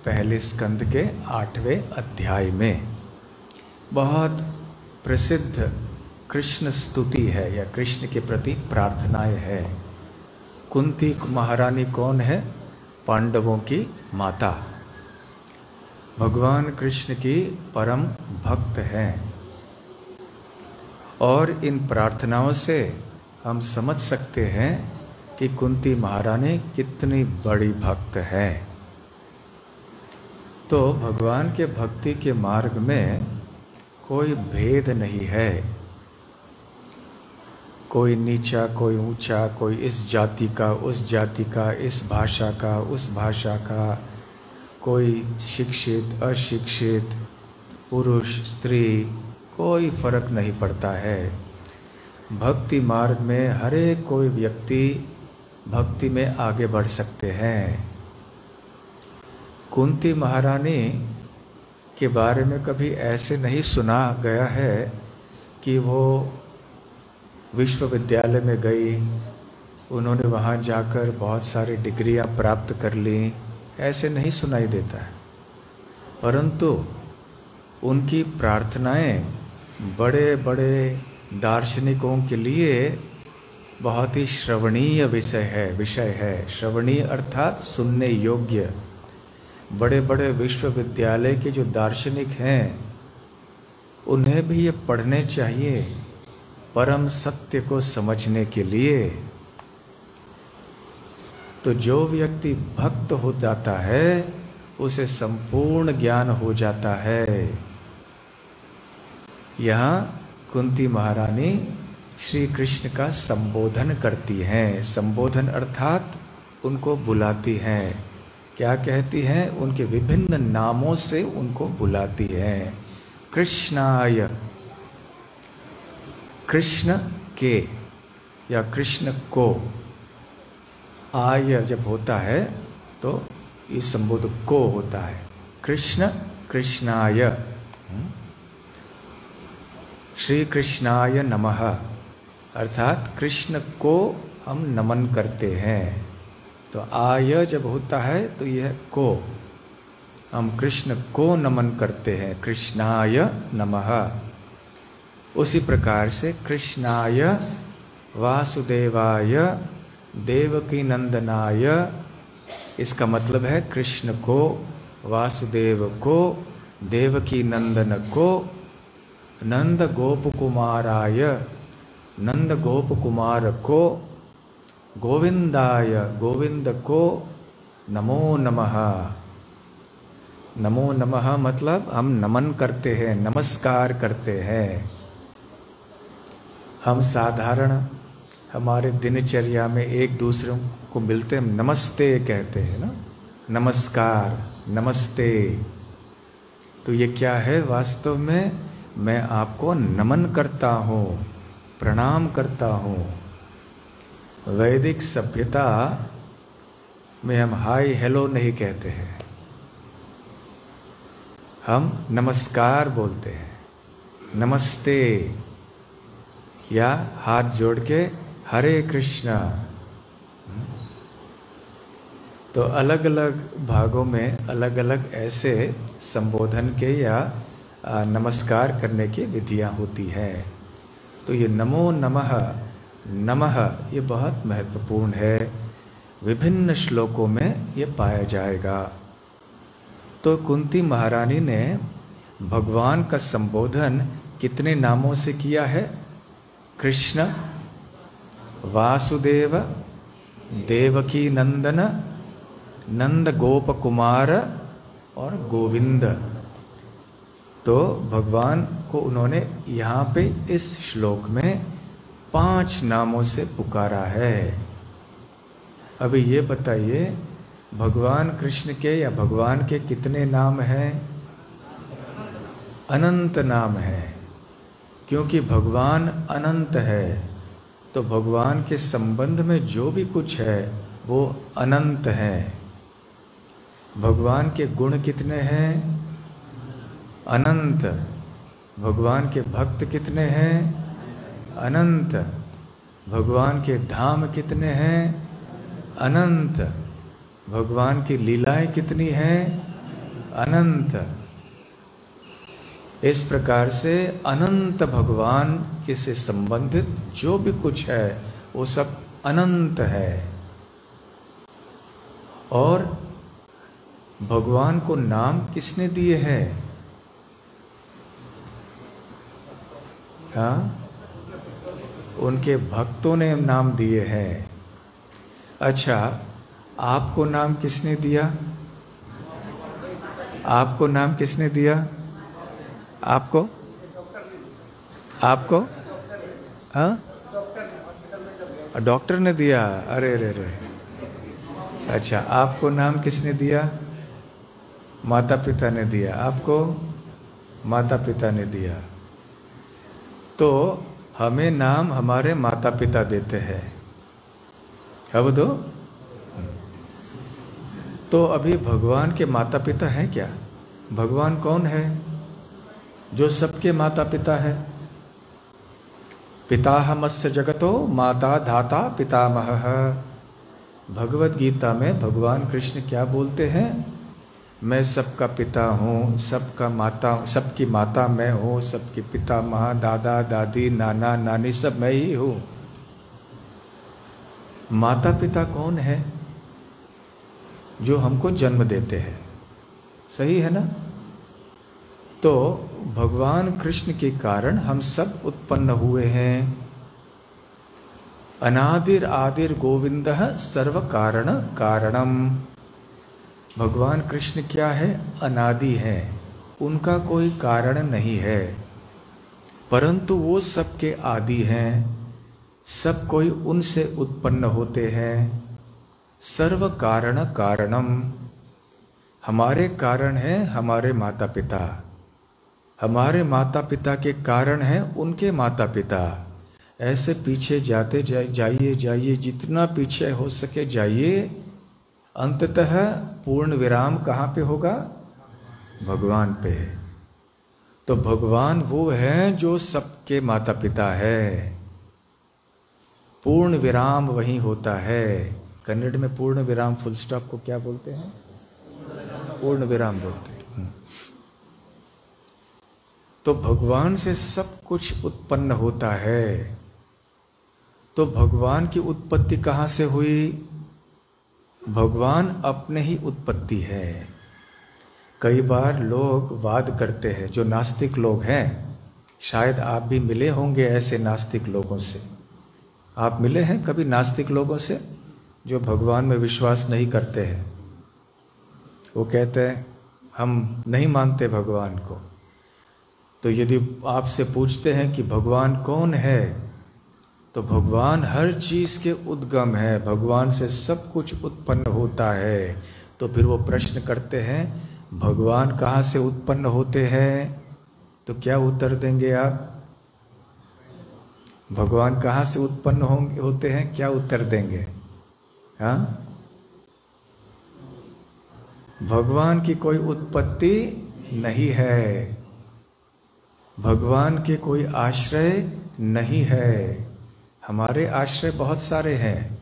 पहले स्कंद के 8वें अध्याय में बहुत प्रसिद्ध कृष्ण स्तुति है या कृष्ण के प्रति प्रार्थनाएं है। कुंती महारानी कौन है? पांडवों की माता, भगवान कृष्ण की परम भक्त हैं। और इन प्रार्थनाओं से हम समझ सकते हैं कि कुंती महारानी कितनी बड़ी भक्त है। तो भगवान के भक्ति के मार्ग में कोई भेद नहीं है, कोई नीचा कोई ऊंचा, कोई इस जाति का उस जाति का, इस भाषा का उस भाषा का, कोई शिक्षित अशिक्षित, पुरुष स्त्री, कोई फर्क नहीं पड़ता है। भक्ति मार्ग में हर एक कोई व्यक्ति भक्ति में आगे बढ़ सकते हैं। कुंती महारानी के बारे में कभी ऐसे नहीं सुना गया है कि वो विश्वविद्यालय में गई, उन्होंने वहाँ जाकर बहुत सारी डिग्रियाँ प्राप्त कर लीं, ऐसे नहीं सुनाई देता है। परंतु उनकी प्रार्थनाएं बड़े बड़े दार्शनिकों के लिए बहुत ही श्रवणीय विषय है। श्रवणीय अर्थात सुनने योग्य। बड़े बड़े विश्वविद्यालय के जो दार्शनिक हैं, उन्हें भी ये पढ़ने चाहिए परम सत्य को समझने के लिए। तो जो व्यक्ति भक्त हो जाता है, उसे संपूर्ण ज्ञान हो जाता है। यहाँ कुंती महारानी श्री कृष्ण का संबोधन करती हैं। संबोधन अर्थात उनको बुलाती हैं। क्या कहती हैं? उनके विभिन्न नामों से उनको बुलाती हैं। कृष्णाय, कृष्ण के या कृष्ण को। आय जब होता है तो इस संबोधन को होता है। कृष्ण कृष्णाय, श्री कृष्णाय नमः, अर्थात कृष्ण को हम नमन करते हैं। तो आय जब होता है तो यह को, हम कृष्ण को नमन करते हैं। कृष्णाय नमः। उसी प्रकार से कृष्णाय वासुदेवाय देवकी नंदनाय, इसका मतलब है कृष्ण को, वासुदेव को, देवकी नंदन को, नंद गोप कुमाराय, नंद गोप कुमार को, गोविंदाय, गोविंद को नमो नमः। नमो नमः मतलब हम नमन करते हैं, नमस्कार करते हैं। हम साधारण हमारे दिनचर्या में एक दूसरे को मिलते हैं, नमस्ते कहते हैं ना, नमस्कार, नमस्ते। तो ये क्या है? वास्तव में मैं आपको नमन करता हूँ, प्रणाम करता हूँ। वैदिक सभ्यता में हम हाय हेलो नहीं कहते हैं, हम नमस्कार बोलते हैं, नमस्ते, या हाथ जोड़ के हरे कृष्णा। तो अलग अलग भागों में अलग अलग ऐसे संबोधन के या नमस्कार करने की विधियां होती हैं। तो ये नमो नमः, नमः ये बहुत महत्वपूर्ण है। विभिन्न श्लोकों में ये पाया जाएगा। तो कुंती महारानी ने भगवान का संबोधन कितने नामों से किया है? कृष्ण, वासुदेव, देवकी नंदन, नंद गोप कुमार और गोविंद। तो भगवान को उन्होंने यहाँ पे इस श्लोक में 5 नामों से पुकारा है। अभी ये बताइए, भगवान कृष्ण के या भगवान के कितने नाम हैं? अनंत नाम है, क्योंकि भगवान अनंत है। तो भगवान के संबंध में जो भी कुछ है वो अनंत है। भगवान के गुण कितने हैं? अनंत। भगवान के भक्त कितने हैं? अनंत। भगवान के धाम कितने हैं? अनंत। भगवान की लीलाएं कितनी हैं? अनंत। इस प्रकार से अनंत भगवान के से संबंधित जो भी कुछ है वो सब अनंत है। और भगवान को नाम किसने दिए हैं? हाँ, उनके भक्तों ने नाम दिए हैं। अच्छा, आपको नाम किसने दिया? आपको नाम किसने दिया? आपको? आपको? हाँ, डॉक्टर ने दिया। अरे अरे अरे, अच्छा, आपको नाम किसने दिया? माता पिता ने दिया। आपको माता पिता ने दिया। तो हमें नाम हमारे माता पिता देते हैं। अब दो। तो अभी भगवान के माता पिता हैं क्या? भगवान कौन है जो सबके माता पिता है? पिताहमस्य जगतो माता धाता पितामहः। भगवत गीता में भगवान कृष्ण क्या बोलते हैं? मैं सबका पिता हूँ, सबका माता, सबकी माता मैं हूँ, सबके पिता माँ, दादा दादी, नाना नानी सब मैं ही हूँ। माता पिता कौन है? जो हमको जन्म देते हैं। सही है ना? तो भगवान कृष्ण के कारण हम सब उत्पन्न हुए हैं। अनादिर आदिर गोविंदः सर्व कारण कारणम। भगवान कृष्ण क्या है? अनादि है, उनका कोई कारण नहीं है, परंतु वो सबके आदि हैं। सब कोई उनसे उत्पन्न होते हैं। सर्व कारण कारणम। हमारे कारण हैं हमारे माता पिता, हमारे माता पिता के कारण हैं उनके माता पिता। ऐसे पीछे जाते जाइए जाइए, जितना पीछे हो सके जाइए। अंततः पूर्ण विराम कहाँ पे होगा? भगवान पे। तो भगवान वो है जो सबके माता पिता है। पूर्ण विराम वहीं होता है। कन्नड़ में पूर्ण विराम फुल स्टॉप को क्या बोलते हैं? पूर्ण विराम बोलते हैं। तो भगवान से सब कुछ उत्पन्न होता है। तो भगवान की उत्पत्ति कहाँ से हुई? भगवान अपने ही उत्पत्ति है। कई बार लोग वाद करते हैं, जो नास्तिक लोग हैं, शायद आप भी मिले होंगे ऐसे नास्तिक लोगों से। आप मिले हैं कभी नास्तिक लोगों से जो भगवान में विश्वास नहीं करते हैं? वो कहते हैं हम नहीं मानते भगवान को। तो यदि आपसे पूछते हैं कि भगवान कौन है, तो भगवान हर चीज़ के उद्गम है, भगवान से सब कुछ उत्पन्न होता है। तो फिर वो प्रश्न करते हैं भगवान कहाँ से उत्पन्न होते हैं? तो क्या उत्तर देंगे आप? भगवान कहाँ से उत्पन्न होते हैं, क्या उत्तर देंगे? हाँ, भगवान की कोई उत्पत्ति नहीं है, भगवान के कोई आश्रय नहीं है। हमारे आश्रय बहुत सारे हैं।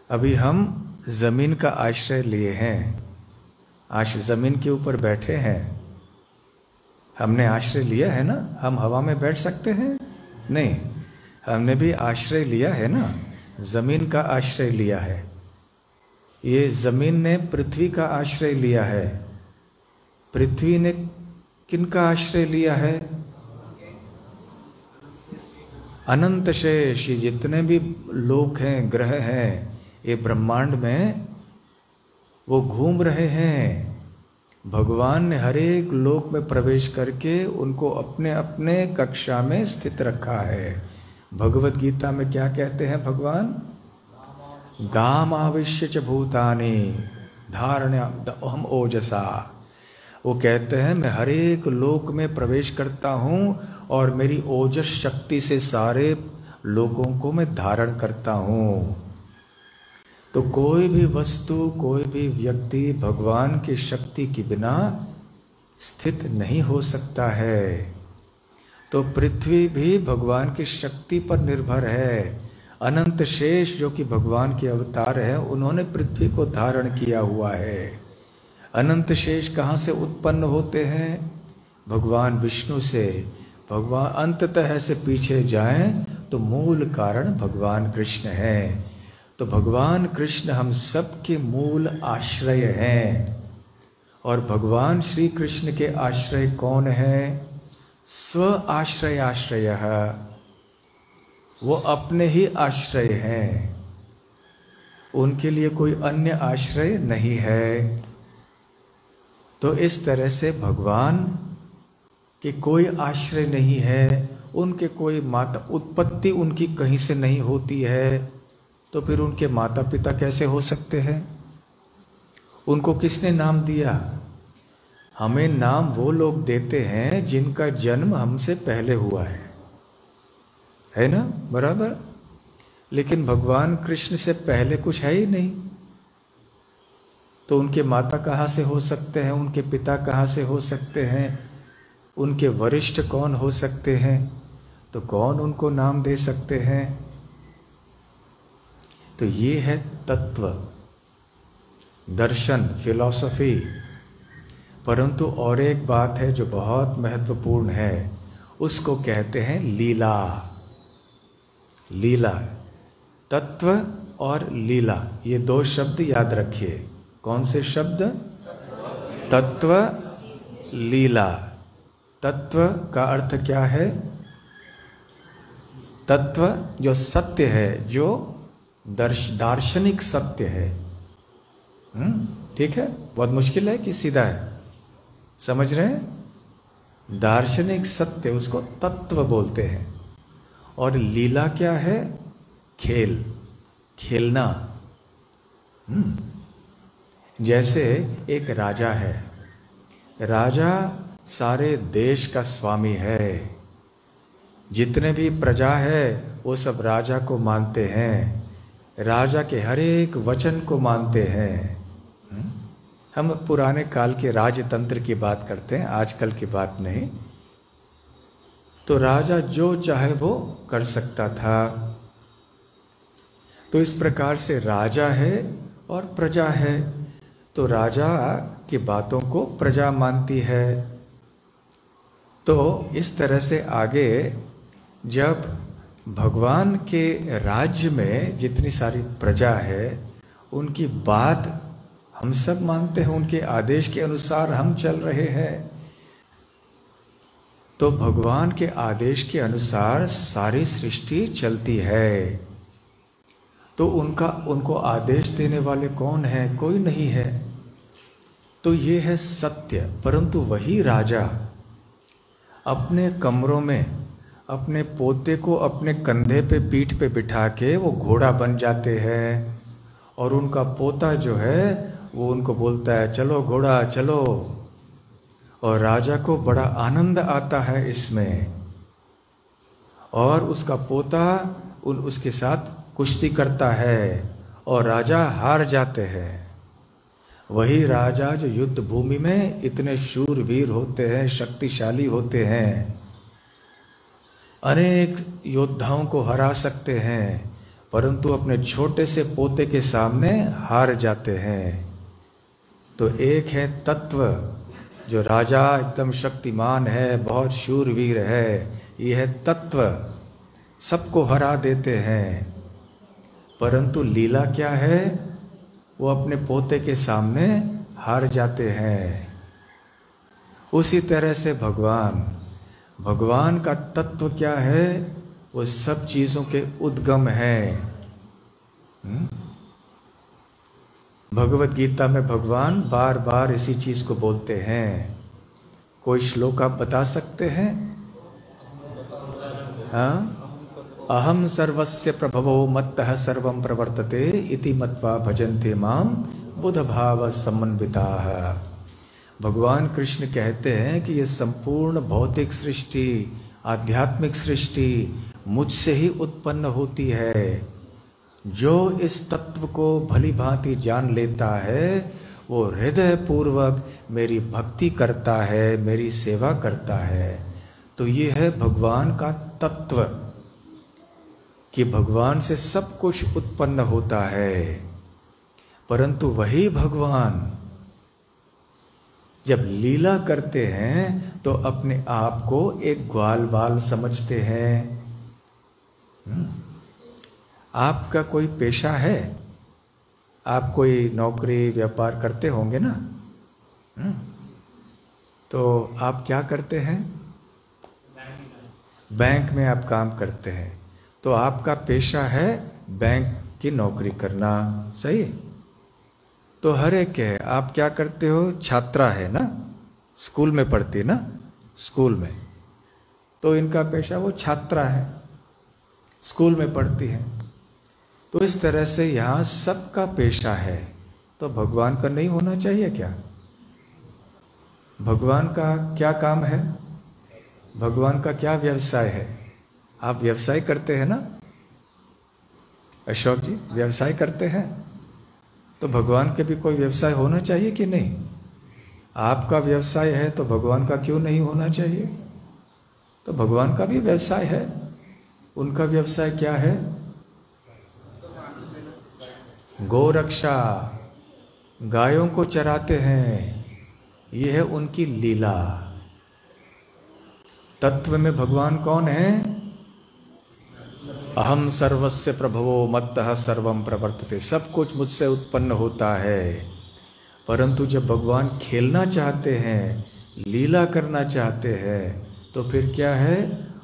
अभी हम जमीन का आश्रय लिए हैं, जमीन के ऊपर बैठे हैं। हमने आश्रय लिया है ना? हम हवा में बैठ सकते हैं? नहीं, हमने भी आश्रय लिया है ना, जमीन का आश्रय लिया है। ये जमीन ने पृथ्वी का आश्रय लिया है। पृथ्वी ने किनका आश्रय लिया है? अनंत शेष, जितने भी लोक हैं, ग्रह हैं, ये ब्रह्मांड में वो घूम रहे हैं। भगवान ने हर एक लोक में प्रवेश करके उनको अपने अपने कक्षा में स्थित रखा है। भगवत गीता में क्या कहते हैं भगवान? गाम आविश्य च भूतानि धारण्यहम ओजसा। वो कहते हैं मैं हर एक लोक में प्रवेश करता हूँ और मेरी ओजस शक्ति से सारे लोगों को मैं धारण करता हूँ। तो कोई भी वस्तु, कोई भी व्यक्ति भगवान की शक्ति के बिना स्थित नहीं हो सकता है। तो पृथ्वी भी भगवान की शक्ति पर निर्भर है। अनंत शेष जो कि भगवान के अवतार हैं, उन्होंने पृथ्वी को धारण किया हुआ है। अनंत शेष कहाँ से उत्पन्न होते हैं? भगवान विष्णु से। भगवान अंततः से पीछे जाएं तो मूल कारण भगवान कृष्ण हैं। तो भगवान कृष्ण हम सबके मूल आश्रय हैं। और भगवान श्री कृष्ण के आश्रय कौन है? स्व आश्रय आश्रय, वो अपने ही आश्रय हैं, उनके लिए कोई अन्य आश्रय नहीं है। तो इस तरह से भगवान के कोई आश्रय नहीं है, उनके कोई माता, उत्पत्ति उनकी कहीं से नहीं होती है, तो फिर उनके माता पिता कैसे हो सकते हैं? उनको किसने नाम दिया? हमें नाम वो लोग देते हैं जिनका जन्म हमसे पहले हुआ है ना? बराबर। लेकिन भगवान कृष्ण से पहले कुछ है ही नहीं, तो उनके माता कहाँ से हो सकते हैं? उनके पिता कहाँ से हो सकते हैं? उनके वरिष्ठ कौन हो सकते हैं? तो कौन उनको नाम दे सकते हैं? तो ये है तत्व, दर्शन, फिलॉसफी। परंतु और एक बात है जो बहुत महत्वपूर्ण है, उसको कहते हैं लीला। लीला, तत्व और लीला, ये दो शब्द याद रखिए। कौन से शब्द? तत्व, लीला। तत्व का अर्थ क्या है? तत्व जो सत्य है, जो दार्शनिक सत्य है। ठीक है? बहुत मुश्किल है कि सीधा है? समझ रहे हैं? दार्शनिक सत्य, उसको तत्व बोलते हैं। और लीला क्या है? खेल, खेलना। जैसे एक राजा है, राजा सारे देश का स्वामी है, जितने भी प्रजा है वो सब राजा को मानते हैं, राजा के हर एक वचन को मानते हैं। हम पुराने काल के राजतंत्र की बात करते हैं, आजकल की बात नहीं। तो राजा जो चाहे वो कर सकता था। तो इस प्रकार से राजा है और प्रजा है, तो राजा की बातों को प्रजा मानती है। तो इस तरह से आगे जब भगवान के राज्य में जितनी सारी प्रजा है, उनकी बात हम सब मानते हैं, उनके आदेश के अनुसार हम चल रहे हैं। तो भगवान के आदेश के अनुसार सारी सृष्टि चलती है। तो उनको आदेश देने वाले कौन है? कोई नहीं है। तो ये है सत्य। परंतु वही राजा अपने कमरों में अपने पोते को अपने कंधे पे, पीठ पे बिठा के वो घोड़ा बन जाते हैं, और उनका पोता जो है वो उनको बोलता है चलो घोड़ा चलो, और राजा को बड़ा आनंद आता है इसमें। और उसका पोता उसके साथ कुश्ती करता है और राजा हार जाते हैं। वही राजा जो युद्ध भूमि में इतने शूरवीर होते हैं, शक्तिशाली होते हैं, अनेक योद्धाओं को हरा सकते हैं, परंतु अपने छोटे से पोते के सामने हार जाते हैं। तो एक है तत्व, जो राजा एकदम शक्तिमान है, बहुत शूरवीर है, यह है तत्व, सबको हरा देते हैं। परंतु लीला क्या है? वो अपने पोते के सामने हार जाते हैं। उसी तरह से भगवान का तत्व क्या है? वो सब चीजों के उद्गम है। भगवत गीता में भगवान बार बार इसी चीज को बोलते हैं। कोई श्लोक आप बता सकते हैं? हाँ, अहम सर्वस्य प्रभवो मत्तः सर्वं प्रवर्तते इति मत्वा भजन्ते माम बुध भाव समन्विताः। भगवान कृष्ण कहते हैं कि ये संपूर्ण भौतिक सृष्टि, आध्यात्मिक सृष्टि मुझसे ही उत्पन्न होती है। जो इस तत्व को भली भांति जान लेता है, वो हृदय पूर्वक मेरी भक्ति करता है, मेरी सेवा करता है। तो ये है भगवान का तत्व कि भगवान से सब कुछ उत्पन्न होता है, परंतु वही भगवान जब लीला करते हैं तो अपने आप को एक ग्वाल बाल समझते हैं। आपका कोई पेशा है, आप कोई नौकरी व्यापार करते होंगे ना, तो आप क्या करते हैं? बैंक में आप काम करते हैं, तो आपका पेशा है बैंक की नौकरी करना, सही? तो हर एक है, आप क्या करते हो? छात्रा है ना, स्कूल में पढ़ती है ना, स्कूल में, तो इनका पेशा वो छात्रा है, स्कूल में पढ़ती है। तो इस तरह से यहाँ सबका पेशा है, तो भगवान का नहीं होना चाहिए क्या? भगवान का क्या काम है? भगवान का क्या व्यवसाय है? आप व्यवसाय करते हैं ना अशोक जी, व्यवसाय करते हैं, तो भगवान के भी कोई व्यवसाय होना चाहिए कि नहीं? आपका व्यवसाय है तो भगवान का क्यों नहीं होना चाहिए? तो भगवान का भी व्यवसाय है। उनका व्यवसाय क्या है? गोरक्षा, गायों को चराते हैं, यह है उनकी लीला। तत्व में भगवान कौन है? अहम सर्वस्य प्रभवो मत्तः सर्वम प्रवर्तते, सब कुछ मुझसे उत्पन्न होता है। परंतु जब भगवान खेलना चाहते हैं, लीला करना चाहते हैं, तो फिर क्या है?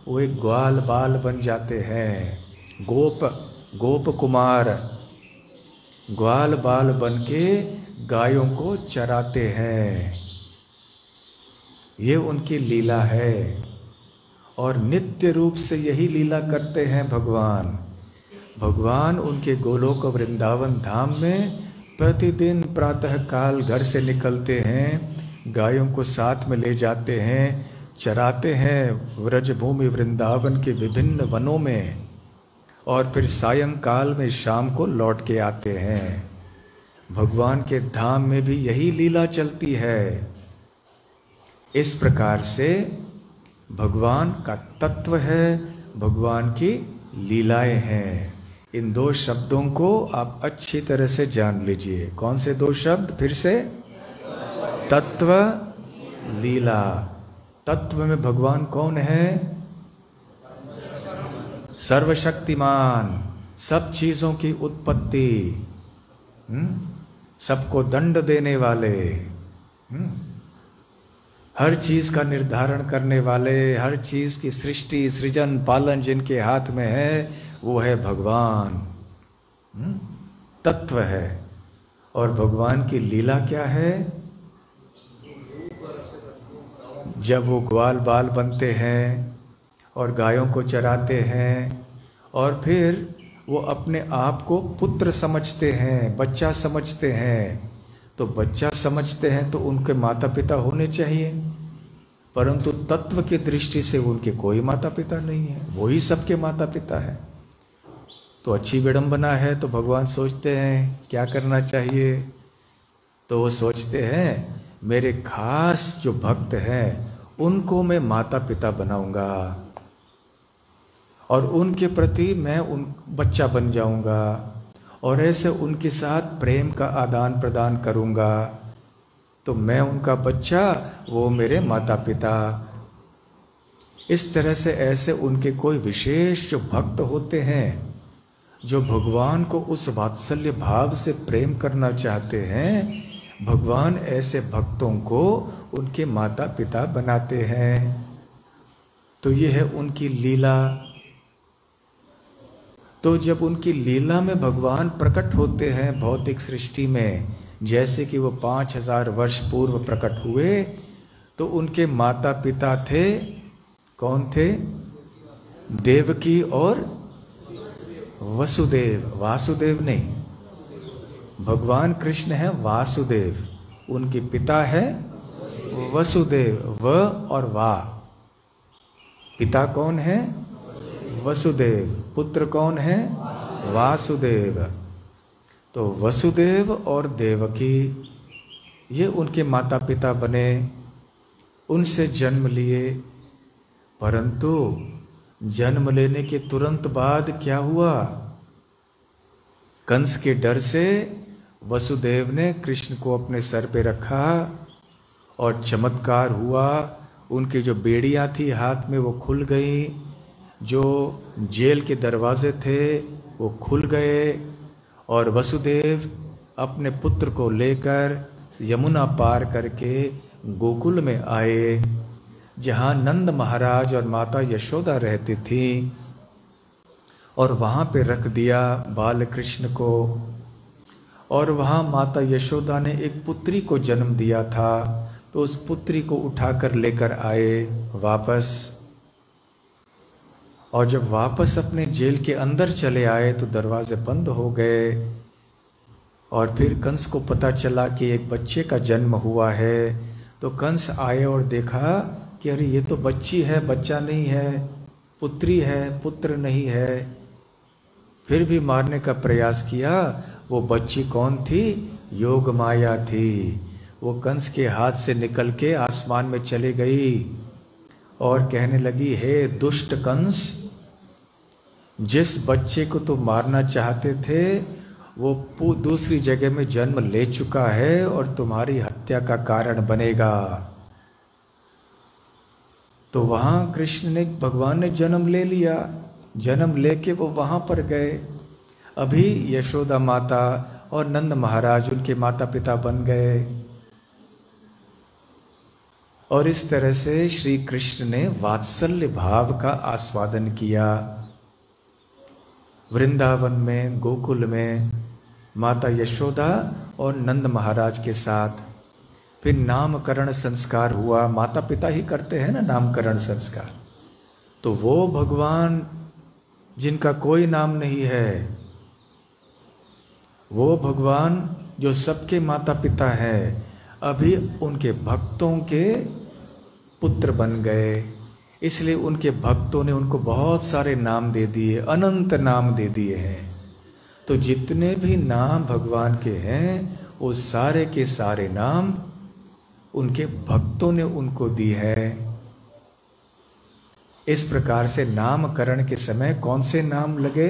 वो एक ग्वाल बाल बन जाते हैं। गोप कुमार ग्वाल बाल बन के गायों को चराते हैं, ये उनकी लीला है। और नित्य रूप से यही लीला करते हैं भगवान। भगवान उनके गोलोक वृंदावन धाम में प्रतिदिन प्रातः काल घर से निकलते हैं, गायों को साथ में ले जाते हैं, चराते हैं व्रजभूमि वृंदावन के विभिन्न वनों में, और फिर सायंकाल में शाम को लौट के आते हैं। भगवान के धाम में भी यही लीला चलती है। इस प्रकार से भगवान का तत्व है, भगवान की लीलाएं हैं। इन दो शब्दों को आप अच्छी तरह से जान लीजिए। कौन से दो शब्द? फिर से, तत्व, लीला। तत्व में भगवान कौन है? सर्वशक्तिमान, सब चीजों की उत्पत्ति, सबको दंड देने वाले, हर चीज का निर्धारण करने वाले, हर चीज की सृष्टि सृजन पालन जिनके हाथ में है, वो है भगवान। तत्व है। और भगवान की लीला क्या है? जब वो ग्वाल बाल बनते हैं और गायों को चराते हैं, और फिर वो अपने आप को पुत्र समझते हैं, बच्चा समझते हैं, तो बच्चा समझते हैं तो उनके माता पिता होने चाहिए, परंतु तत्व की दृष्टि से उनके कोई माता पिता नहीं है, वही सबके माता पिता है। तो अच्छी विडंबना है। तो भगवान सोचते हैं क्या करना चाहिए? तो वो सोचते हैं मेरे खास जो भक्त हैं उनको मैं माता पिता बनाऊंगा, और उनके प्रति मैं उन बच्चा बन जाऊंगा, और ऐसे उनके साथ प्रेम का आदान प्रदान करूंगा, तो मैं उनका बच्चा, वो मेरे माता पिता। इस तरह से ऐसे उनके कोई विशेष जो भक्त होते हैं, जो भगवान को उस वात्सल्य भाव से प्रेम करना चाहते हैं, भगवान ऐसे भक्तों को उनके माता पिता बनाते हैं। तो ये है उनकी लीला। तो जब उनकी लीला में भगवान प्रकट होते हैं भौतिक सृष्टि में, जैसे कि वो 5000 वर्ष पूर्व प्रकट हुए, तो उनके माता पिता थे, कौन थे? देवकी और वसुदेव। वासुदेव नहीं, भगवान कृष्ण है वासुदेव, उनके पिता है वसुदेव। व और वा, पिता कौन है? वसुदेव। पुत्र कौन है? वासुदेव। तो वसुदेव और देवकी ये उनके माता पिता बने, उनसे जन्म लिए, परंतु जन्म लेने के तुरंत बाद क्या हुआ? कंस के डर से वसुदेव ने कृष्ण को अपने सर पे रखा और चमत्कार हुआ। उनकी जो बेड़ियां थी हाथ में वो खुल गई, जो जेल के दरवाजे थे वो खुल गए और वसुदेव अपने पुत्र को लेकर यमुना पार करके गोकुल में आए, जहाँ नंद महाराज और माता यशोदा रहती थी, और वहाँ पे रख दिया बाल कृष्ण को। और वहाँ माता यशोदा ने एक पुत्री को जन्म दिया था, तो उस पुत्री को उठाकर लेकर आए वापस। और जब वापस अपने जेल के अंदर चले आए तो दरवाजे बंद हो गए। और फिर कंस को पता चला कि एक बच्चे का जन्म हुआ है, तो कंस आए और देखा कि अरे ये तो बच्ची है, बच्चा नहीं है, पुत्री है, पुत्र नहीं है। फिर भी मारने का प्रयास किया। वो बच्ची कौन थी? योग माया थी। वो कंस के हाथ से निकल के आसमान में चली गई और कहने लगी, हे दुष्ट कंस, जिस बच्चे को तुम मारना चाहते थे वो दूसरी जगह में जन्म ले चुका है और तुम्हारी हत्या का कारण बनेगा। तो वहां कृष्ण ने, भगवान ने जन्म ले लिया। जन्म लेके वो वहां पर गए। अभी यशोदा माता और नंद महाराज उनके माता पिता बन गए। और इस तरह से श्री कृष्ण ने वात्सल्य भाव का आस्वादन किया। वृंदावन में, गोकुल में माता यशोदा और नंद महाराज के साथ। फिर नामकरण संस्कार हुआ। माता पिता ही करते हैं ना नामकरण संस्कार। तो वो भगवान जिनका कोई नाम नहीं है, वो भगवान जो सबके माता पिता है, अभी उनके भक्तों के पुत्र बन गए। इसलिए उनके भक्तों ने उनको बहुत सारे नाम दे दिए, अनंत नाम दे दिए हैं। तो जितने भी नाम भगवान के हैं वो सारे के सारे नाम उनके भक्तों ने उनको दी है। इस प्रकार से नामकरण के समय कौन से नाम लगे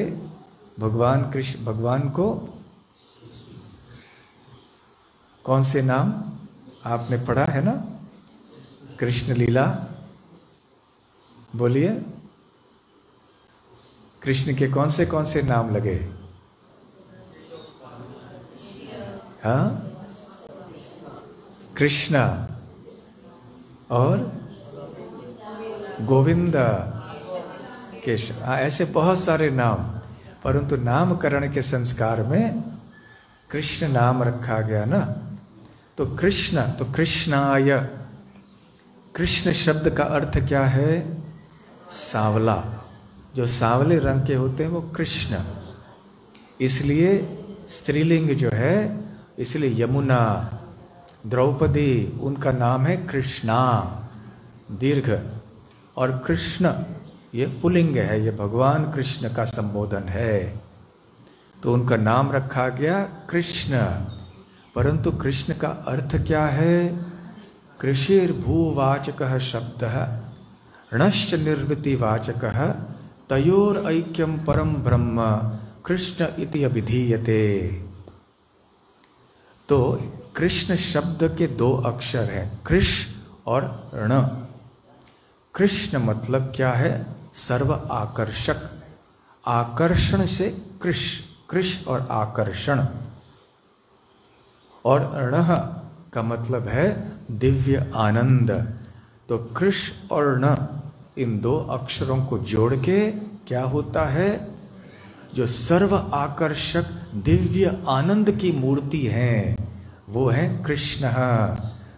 भगवान कृष्ण, भगवान को कौन से नाम आपने पढ़ा है ना? कृष्ण लीला बोलिए, कृष्ण के कौन से नाम लगे? हाँ, कृष्णा और गोविंदा, केशव, ऐसे बहुत सारे नाम। परंतु नामकरण के संस्कार में कृष्ण नाम रखा गया ना। तो कृष्ण, तो कृष्णाय, कृष्ण शब्द का अर्थ क्या है? सांवला। जो सांवले रंग के होते हैं वो कृष्ण। इसलिए स्त्रीलिंग जो है, इसलिए यमुना, द्रौपदी, उनका नाम है कृष्णा, दीर्घ। और कृष्ण ये पुल्लिंग है, ये भगवान कृष्ण का संबोधन है, तो उनका नाम रखा गया कृष्ण। परंतु कृष्ण का अर्थ क्या है? कृषिर्भूवाचकः शब्दः णश्च निर्वृतिवाचकः तयोर ऐक्यम परम ब्रह्म कृष्ण इति अभिधीयते। तो कृष्ण शब्द के दो अक्षर हैं, कृष और ण। कृष्ण मतलब क्या है? सर्व आकर्षक। आकर्षण से कृष, कृष और आकर्षण। और ण का मतलब है दिव्य आनंद। तो कृष और ण, इन दो अक्षरों को जोड़ के क्या होता है? जो सर्व आकर्षक दिव्य आनंद की मूर्ति है वो है कृष्ण,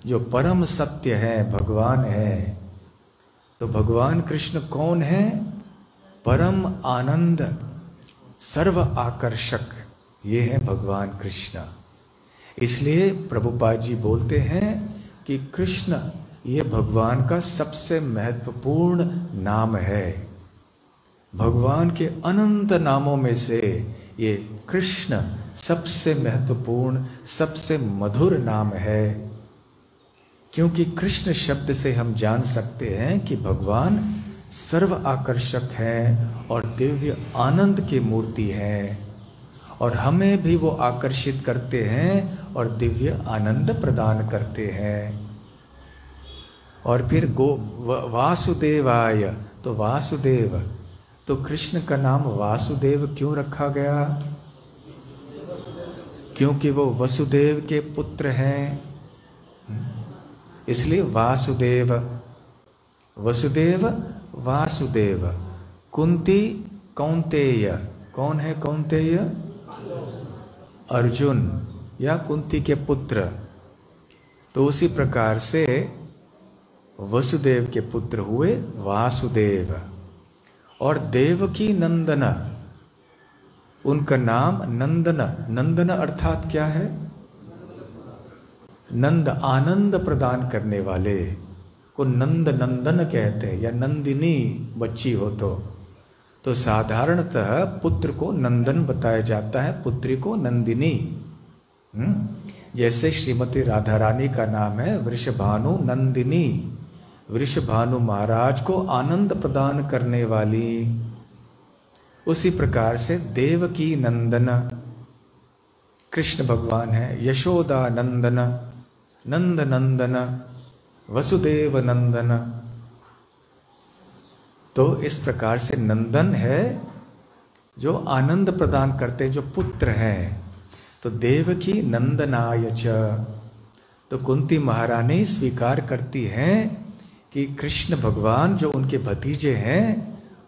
जो परम सत्य है, भगवान है। तो भगवान कृष्ण कौन है? परम आनंद, सर्व आकर्षक, ये है भगवान कृष्ण। इसलिए प्रभुपाद जी बोलते हैं कि कृष्ण ये भगवान का सबसे महत्वपूर्ण नाम है। भगवान के अनंत नामों में से ये कृष्ण सबसे महत्वपूर्ण, सबसे मधुर नाम है। क्योंकि कृष्ण शब्द से हम जान सकते हैं कि भगवान सर्व आकर्षक हैं और दिव्य आनंद की मूर्ति हैं, और हमें भी वो आकर्षित करते हैं और दिव्य आनंद प्रदान करते हैं। और फिर वासुदेवाय, तो वासुदेव, तो कृष्ण का नाम वासुदेव क्यों रखा गया? क्योंकि वो वसुदेव के पुत्र हैं, इसलिए वासुदेव। वसुदेव वासुदेव। कुंती कौंतेय, कौन है कौंतेय? अर्जुन या कुंती के पुत्र। तो उसी प्रकार से वसुदेव के पुत्र हुए वासुदेव। और देवकी नंदन, उनका नाम नंदन। नंदन अर्थात क्या है? नंद, आनंद प्रदान करने वाले को नंद नंदन कहते हैं, या नंदिनी बच्ची हो तो साधारणतः पुत्र को नंदन बताया जाता है, पुत्री को नंदिनी। जैसे श्रीमती राधा रानी का नाम है वृषभानु नंदिनी, वृषभानु महाराज को आनंद प्रदान करने वाली। उसी प्रकार से देवकी नंदन कृष्ण भगवान है, यशोदा नंदन, नंद नंदन, वसुदेव नंदन। तो इस प्रकार से नंदन है जो आनंद प्रदान करते, जो पुत्र हैं। तो देवकी नंदनाय च, तो कुंती महारानी स्वीकार करती हैं कि कृष्ण भगवान जो उनके भतीजे हैं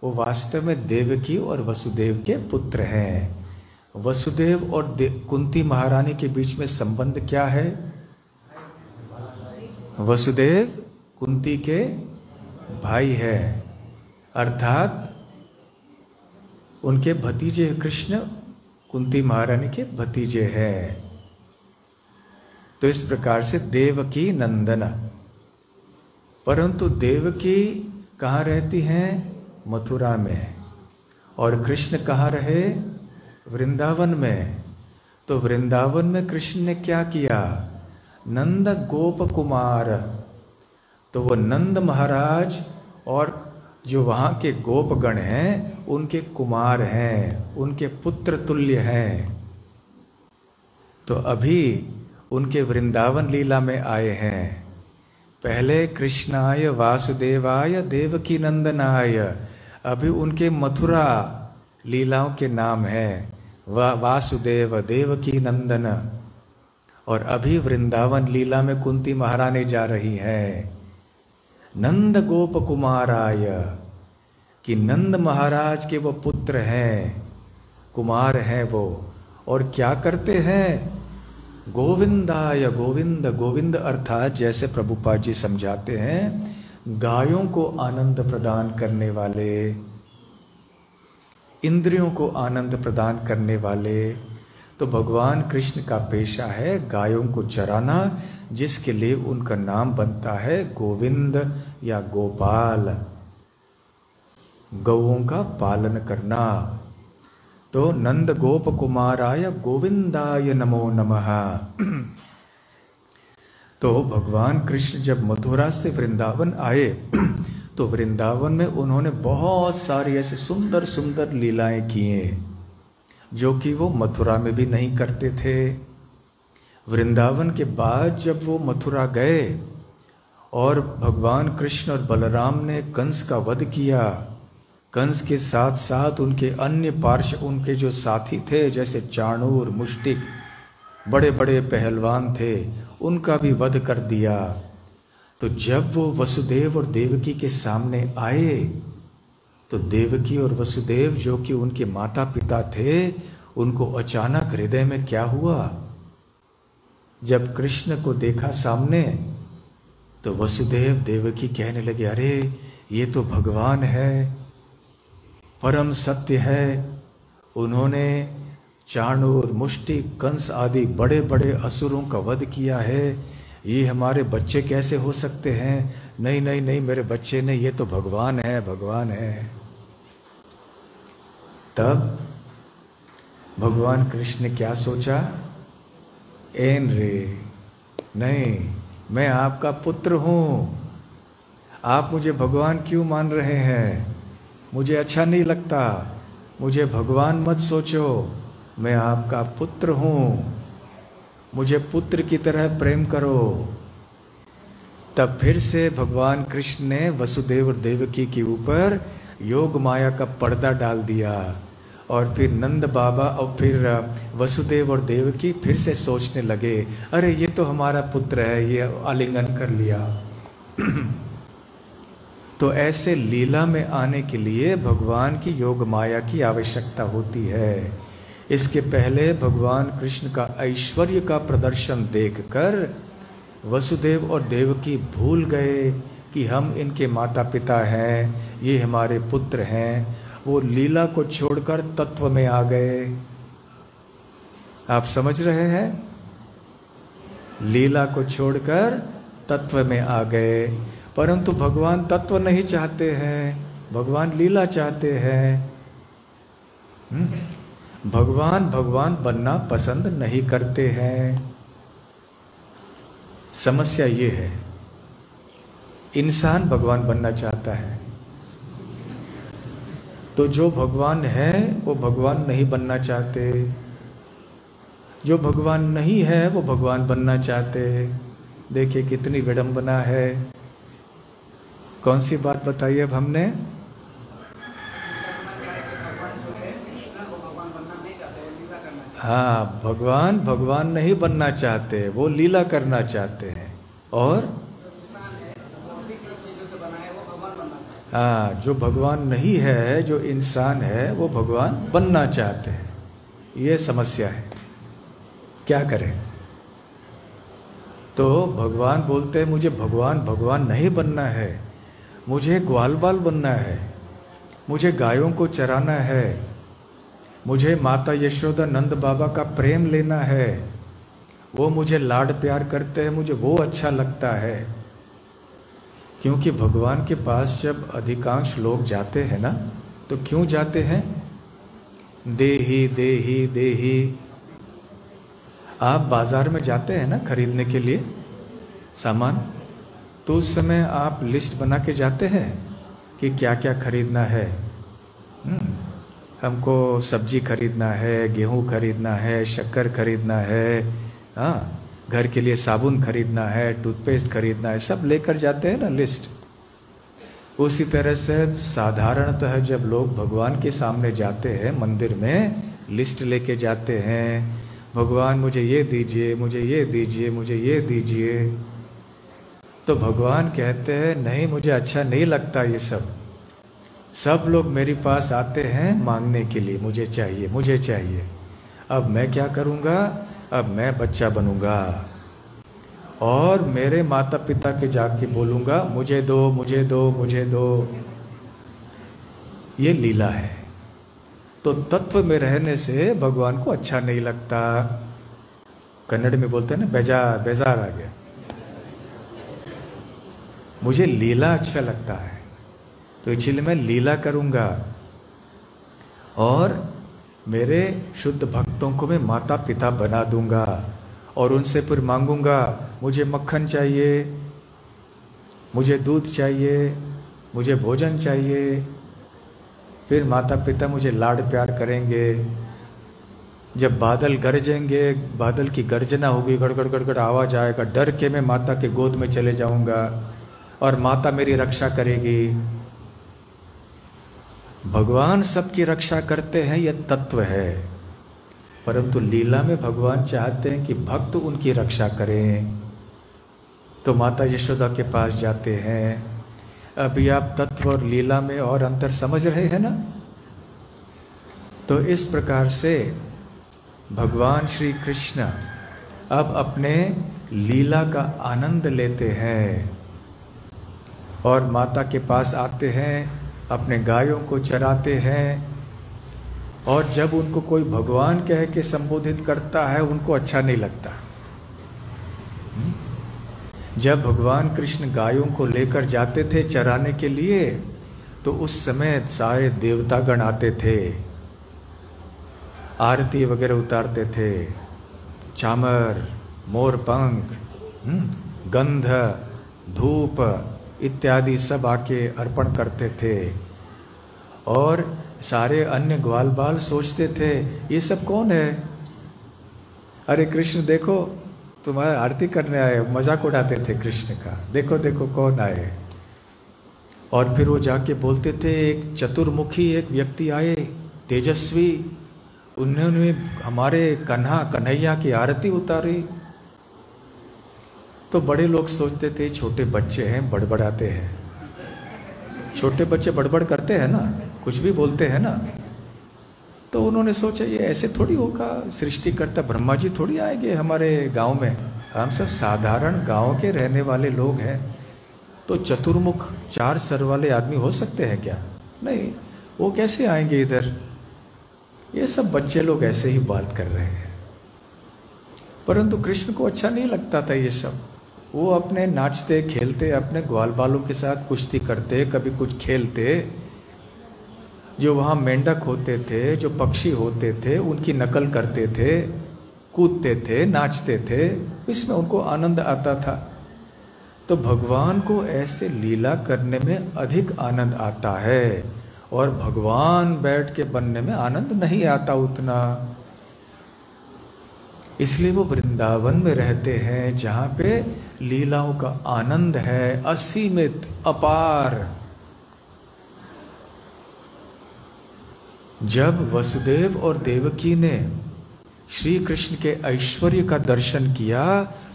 वो वास्तव में देवकी और वसुदेव के पुत्र हैं। वसुदेव और कुंती महारानी के बीच में संबंध क्या है? वसुदेव कुंती के भाई है, अर्थात उनके भतीजे कृष्ण कुंती महारानी के भतीजे हैं। तो इस प्रकार से देवकी नंदन। परंतु देवकी कहाँ रहती हैं? मथुरा में। और कृष्ण कहाँ रहे? वृंदावन में। तो वृंदावन में कृष्ण ने क्या किया? नंद गोप कुमार, तो वो नंद महाराज और जो वहाँ के गोपगण हैं उनके कुमार हैं, उनके पुत्र तुल्य हैं। तो अभी उनके वृंदावन लीला में आए हैं। पहले कृष्णाय वासुदेवाय देवकी नंदनाय, अभी उनके मथुरा लीलाओं के नाम है वासुदेव देवकी नंदन। और अभी वृंदावन लीला में कुंती महारानी जा रही है नंद गोप कुमाराय, कि नंद महाराज के वो पुत्र हैं, कुमार हैं वो। और क्या करते हैं? गोविंदाय, गोविंद, गोविंद अर्थात जैसे प्रभुपाद जी समझाते हैं, गायों को आनंद प्रदान करने वाले, इंद्रियों को आनंद प्रदान करने वाले। तो भगवान कृष्ण का पेशा है गायों को चराना, जिसके लिए उनका नाम बनता है गोविंद या गोपाल, गौओं का पालन करना। तो नंद गोप कुमाराय गोविंदाय नमो नमः। तो भगवान कृष्ण जब मथुरा से वृंदावन आए तो वृंदावन में उन्होंने बहुत सारी ऐसे सुंदर सुंदर लीलाएं किए जो कि वो मथुरा में भी नहीं करते थे। वृंदावन के बाद जब वो मथुरा गए और भगवान कृष्ण और बलराम ने कंस का वध किया, कंस के साथ साथ उनके अन्य पार्षद, उनके जो साथी थे जैसे चाणूर, मुष्टिक, बड़े बड़े पहलवान थे, उनका भी वध कर दिया। तो जब वो वसुदेव और देवकी के सामने आए तो देवकी और वसुदेव जो कि उनके माता पिता थे, उनको अचानक हृदय में क्या हुआ? जब कृष्ण को देखा सामने तो वसुदेव देवकी कहने लगे, अरे ये तो भगवान है, परम सत्य है। उन्होंने चाणूर, मुष्टिक, कंस आदि बड़े बड़े असुरों का वध किया है, ये हमारे बच्चे कैसे हो सकते हैं? नहीं नहीं नहीं, मेरे बच्चे नहीं, ये तो भगवान है, भगवान है। तब भगवान कृष्ण ने क्या सोचा? एन रे, नहीं, मैं आपका पुत्र हूं, आप मुझे भगवान क्यों मान रहे हैं? मुझे अच्छा नहीं लगता, मुझे भगवान मत सोचो, मैं आपका पुत्र हूँ, मुझे पुत्र की तरह प्रेम करो। तब फिर से भगवान कृष्ण ने वसुदेव और देवकी के ऊपर योग माया का पर्दा डाल दिया, और फिर नंद बाबा और फिर वसुदेव और देवकी फिर से सोचने लगे, अरे ये तो हमारा पुत्र है, ये आलिंगन कर लिया। तो ऐसे लीला में आने के लिए भगवान की योग माया की आवश्यकता होती है। इसके पहले भगवान कृष्ण का ऐश्वर्य का प्रदर्शन देखकर वसुदेव और देवकी भूल गए कि हम इनके माता पिता हैं, ये हमारे पुत्र हैं। वो लीला को छोड़कर तत्व में आ गए। आप समझ रहे हैं? लीला को छोड़कर तत्व में आ गए। परंतु भगवान तत्व नहीं चाहते हैं, भगवान लीला चाहते हैं। भगवान बनना पसंद नहीं करते हैं। समस्या ये है, इंसान भगवान बनना चाहता है, तो जो भगवान है वो भगवान नहीं बनना चाहते, जो भगवान नहीं है वो भगवान बनना चाहते। देखिए कितनी विडंबना है। कौन सी बात बताई अब हमने? हाँ, भगवान नहीं बनना चाहते, वो लीला करना चाहते हैं। और हाँ, जो भगवान नहीं है, जो इंसान है, वो भगवान बनना चाहते हैं। ये समस्या है, क्या करें? तो भगवान बोलते हैं मुझे भगवान नहीं बनना है, मुझे ग्वाल बाल बनना है, मुझे गायों को चराना है, मुझे माता यशोदा नंद बाबा का प्रेम लेना है, वो मुझे लाड प्यार करते हैं, मुझे वो अच्छा लगता है। क्योंकि भगवान के पास जब अधिकांश लोग जाते हैं ना, तो क्यों जाते हैं? देही देही देही। आप बाजार में जाते हैं ना खरीदने के लिए सामान, तो उस समय आप लिस्ट बना के जाते हैं कि क्या क्या खरीदना है। हमको सब्जी खरीदना है, गेहूं खरीदना है, शक्कर खरीदना है, हाँ, घर के लिए साबुन खरीदना है, टूथपेस्ट खरीदना है, सब लेकर जाते हैं ना लिस्ट। उसी तरह से साधारणतः जब लोग भगवान के सामने जाते हैं मंदिर में, लिस्ट लेके जाते हैं, भगवान मुझे ये दीजिए, मुझे ये दीजिए, मुझे ये दीजिए। तो भगवान कहते हैं नहीं, मुझे अच्छा नहीं लगता ये सब। सब लोग मेरे पास आते हैं मांगने के लिए, मुझे चाहिए, मुझे चाहिए। अब मैं क्या करूँगा? अब मैं बच्चा बनूंगा और मेरे माता पिता के जाके बोलूँगा मुझे दो, मुझे दो, मुझे दो। ये लीला है। तो तत्व में रहने से भगवान को अच्छा नहीं लगता। कन्नड़ में बोलते हैं ना, बेजार आ गया। मुझे लीला अच्छा लगता है, तो इसलिए मैं लीला करूँगा और मेरे शुद्ध भक्तों को मैं माता पिता बना दूंगा और उनसे फिर मांगूंगा मुझे मक्खन चाहिए, मुझे दूध चाहिए, मुझे भोजन चाहिए। फिर माता पिता मुझे लाड प्यार करेंगे। जब बादल गरजेंगे, बादल की गर्जना होगी, गड़गड़ गड़गड़ आवाज आएगा, डर के मैं माता के गोद में चले जाऊंगा और माता मेरी रक्षा करेगी। भगवान सबकी रक्षा करते हैं, यह तत्व है। परंतु लीला में भगवान चाहते हैं कि भक्त उनकी रक्षा करें, तो माता यशोदा के पास जाते हैं। अभी आप तत्व और लीला में और अंतर समझ रहे हैं ना? तो इस प्रकार से भगवान श्री कृष्ण अब अपने लीला का आनंद लेते हैं और माता के पास आते हैं, अपने गायों को चराते हैं। और जब उनको कोई भगवान कह के संबोधित करता है, उनको अच्छा नहीं लगता। जब भगवान कृष्ण गायों को लेकर जाते थे चराने के लिए, तो उस समय सारे देवतागण आते थे, आरती वगैरह उतारते थे, चामर, मोरपंख, गंध, धूप इत्यादि सब आके अर्पण करते थे। और सारे अन्य ग्वाल बाल सोचते थे ये सब कौन है, अरे कृष्ण देखो तुम्हारा आरती करने आए, मजाक उड़ाते थे कृष्ण का, देखो देखो कौन आए। और फिर वो जाके बोलते थे एक चतुर्मुखी एक व्यक्ति आए तेजस्वी, उन्होंने हमारे कन्हैया की आरती उतारी। तो बड़े लोग सोचते थे छोटे बच्चे हैं बड़बड़ाते हैं, छोटे बच्चे बड़बड़ करते हैं ना, कुछ भी बोलते हैं ना। तो उन्होंने सोचा ये ऐसे थोड़ी होगा, सृष्टिकर्ता ब्रह्मा जी थोड़ी आएंगे हमारे गांव में, हम सब साधारण गांव के रहने वाले लोग हैं, तो चतुर्मुख 4 सर वाले आदमी हो सकते हैं क्या, नहीं, वो कैसे आएंगे इधर। ये सब बच्चे लोग ऐसे ही बात कर रहे हैं। परंतु कृष्ण को अच्छा नहीं लगता था ये सब। वो अपने नाचते खेलते अपने ग्वाल बालों के साथ कुश्ती करते, कभी कुछ खेलते। जो वहाँ मेंढक होते थे, जो पक्षी होते थे, उनकी नकल करते थे, कूदते थे, नाचते थे, इसमें उनको आनंद आता था। तो भगवान को ऐसे लीला करने में अधिक आनंद आता है, और भगवान बैठ के बनने में आनंद नहीं आता उतना। इसलिए वो वृंदावन में रहते हैं जहाँ पे लीलाओं का आनंद है असीमित अपार। जब वसुदेव और देवकी ने श्री कृष्ण के ऐश्वर्य का दर्शन किया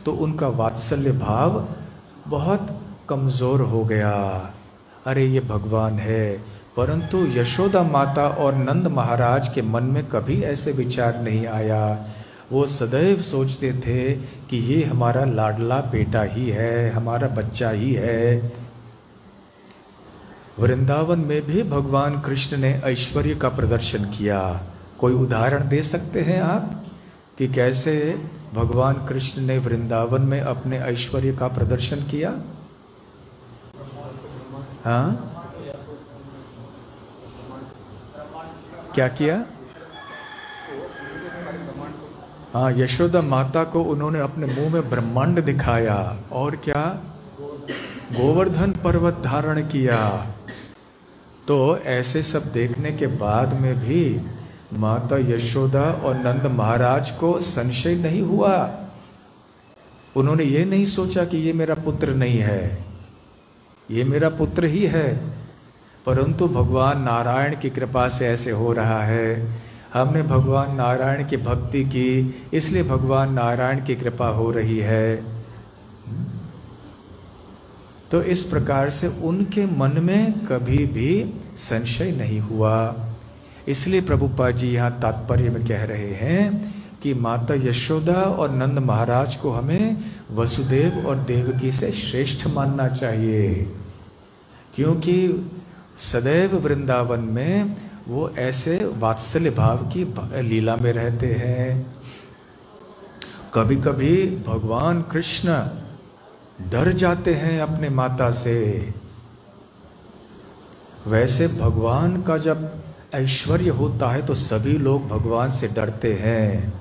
तो उनका वात्सल्य भाव बहुत कमजोर हो गया। अरे ये भगवान है। परंतु यशोदा माता और नंद महाराज के मन में कभी ऐसे विचार नहीं आया। वो सदैव सोचते थे कि ये हमारा लाडला बेटा ही है, हमारा बच्चा ही है। वृंदावन में भी भगवान कृष्ण ने ऐश्वर्य का प्रदर्शन किया। कोई उदाहरण दे सकते हैं आप कि कैसे भगवान कृष्ण ने वृंदावन में अपने ऐश्वर्य का प्रदर्शन किया? हाँ, क्या किया? हाँ, यशोदा माता को उन्होंने अपने मुंह में ब्रह्मांड दिखाया। और क्या? गोवर्धन पर्वत धारण किया। तो ऐसे सब देखने के बाद में भी माता यशोदा और नंद महाराज को संशय नहीं हुआ। उन्होंने ये नहीं सोचा कि ये मेरा पुत्र नहीं है, ये मेरा पुत्र ही है, परंतु भगवान नारायण की कृपा से ऐसे हो रहा है। हमने भगवान नारायण की भक्ति की, इसलिए भगवान नारायण की कृपा हो रही है। तो इस प्रकार से उनके मन में कभी भी संशय नहीं हुआ। इसलिए प्रभुपाद जी यहाँ तात्पर्य में कह रहे हैं कि माता यशोदा और नंद महाराज को हमें वसुदेव और देवकी से श्रेष्ठ मानना चाहिए, क्योंकि सदैव वृंदावन में वो ऐसे वात्सल्य भाव की लीला में रहते हैं। कभी कभी भगवान कृष्ण डर जाते हैं अपने माता से। वैसे भगवान का जब ऐश्वर्य होता है तो सभी लोग भगवान से डरते हैं।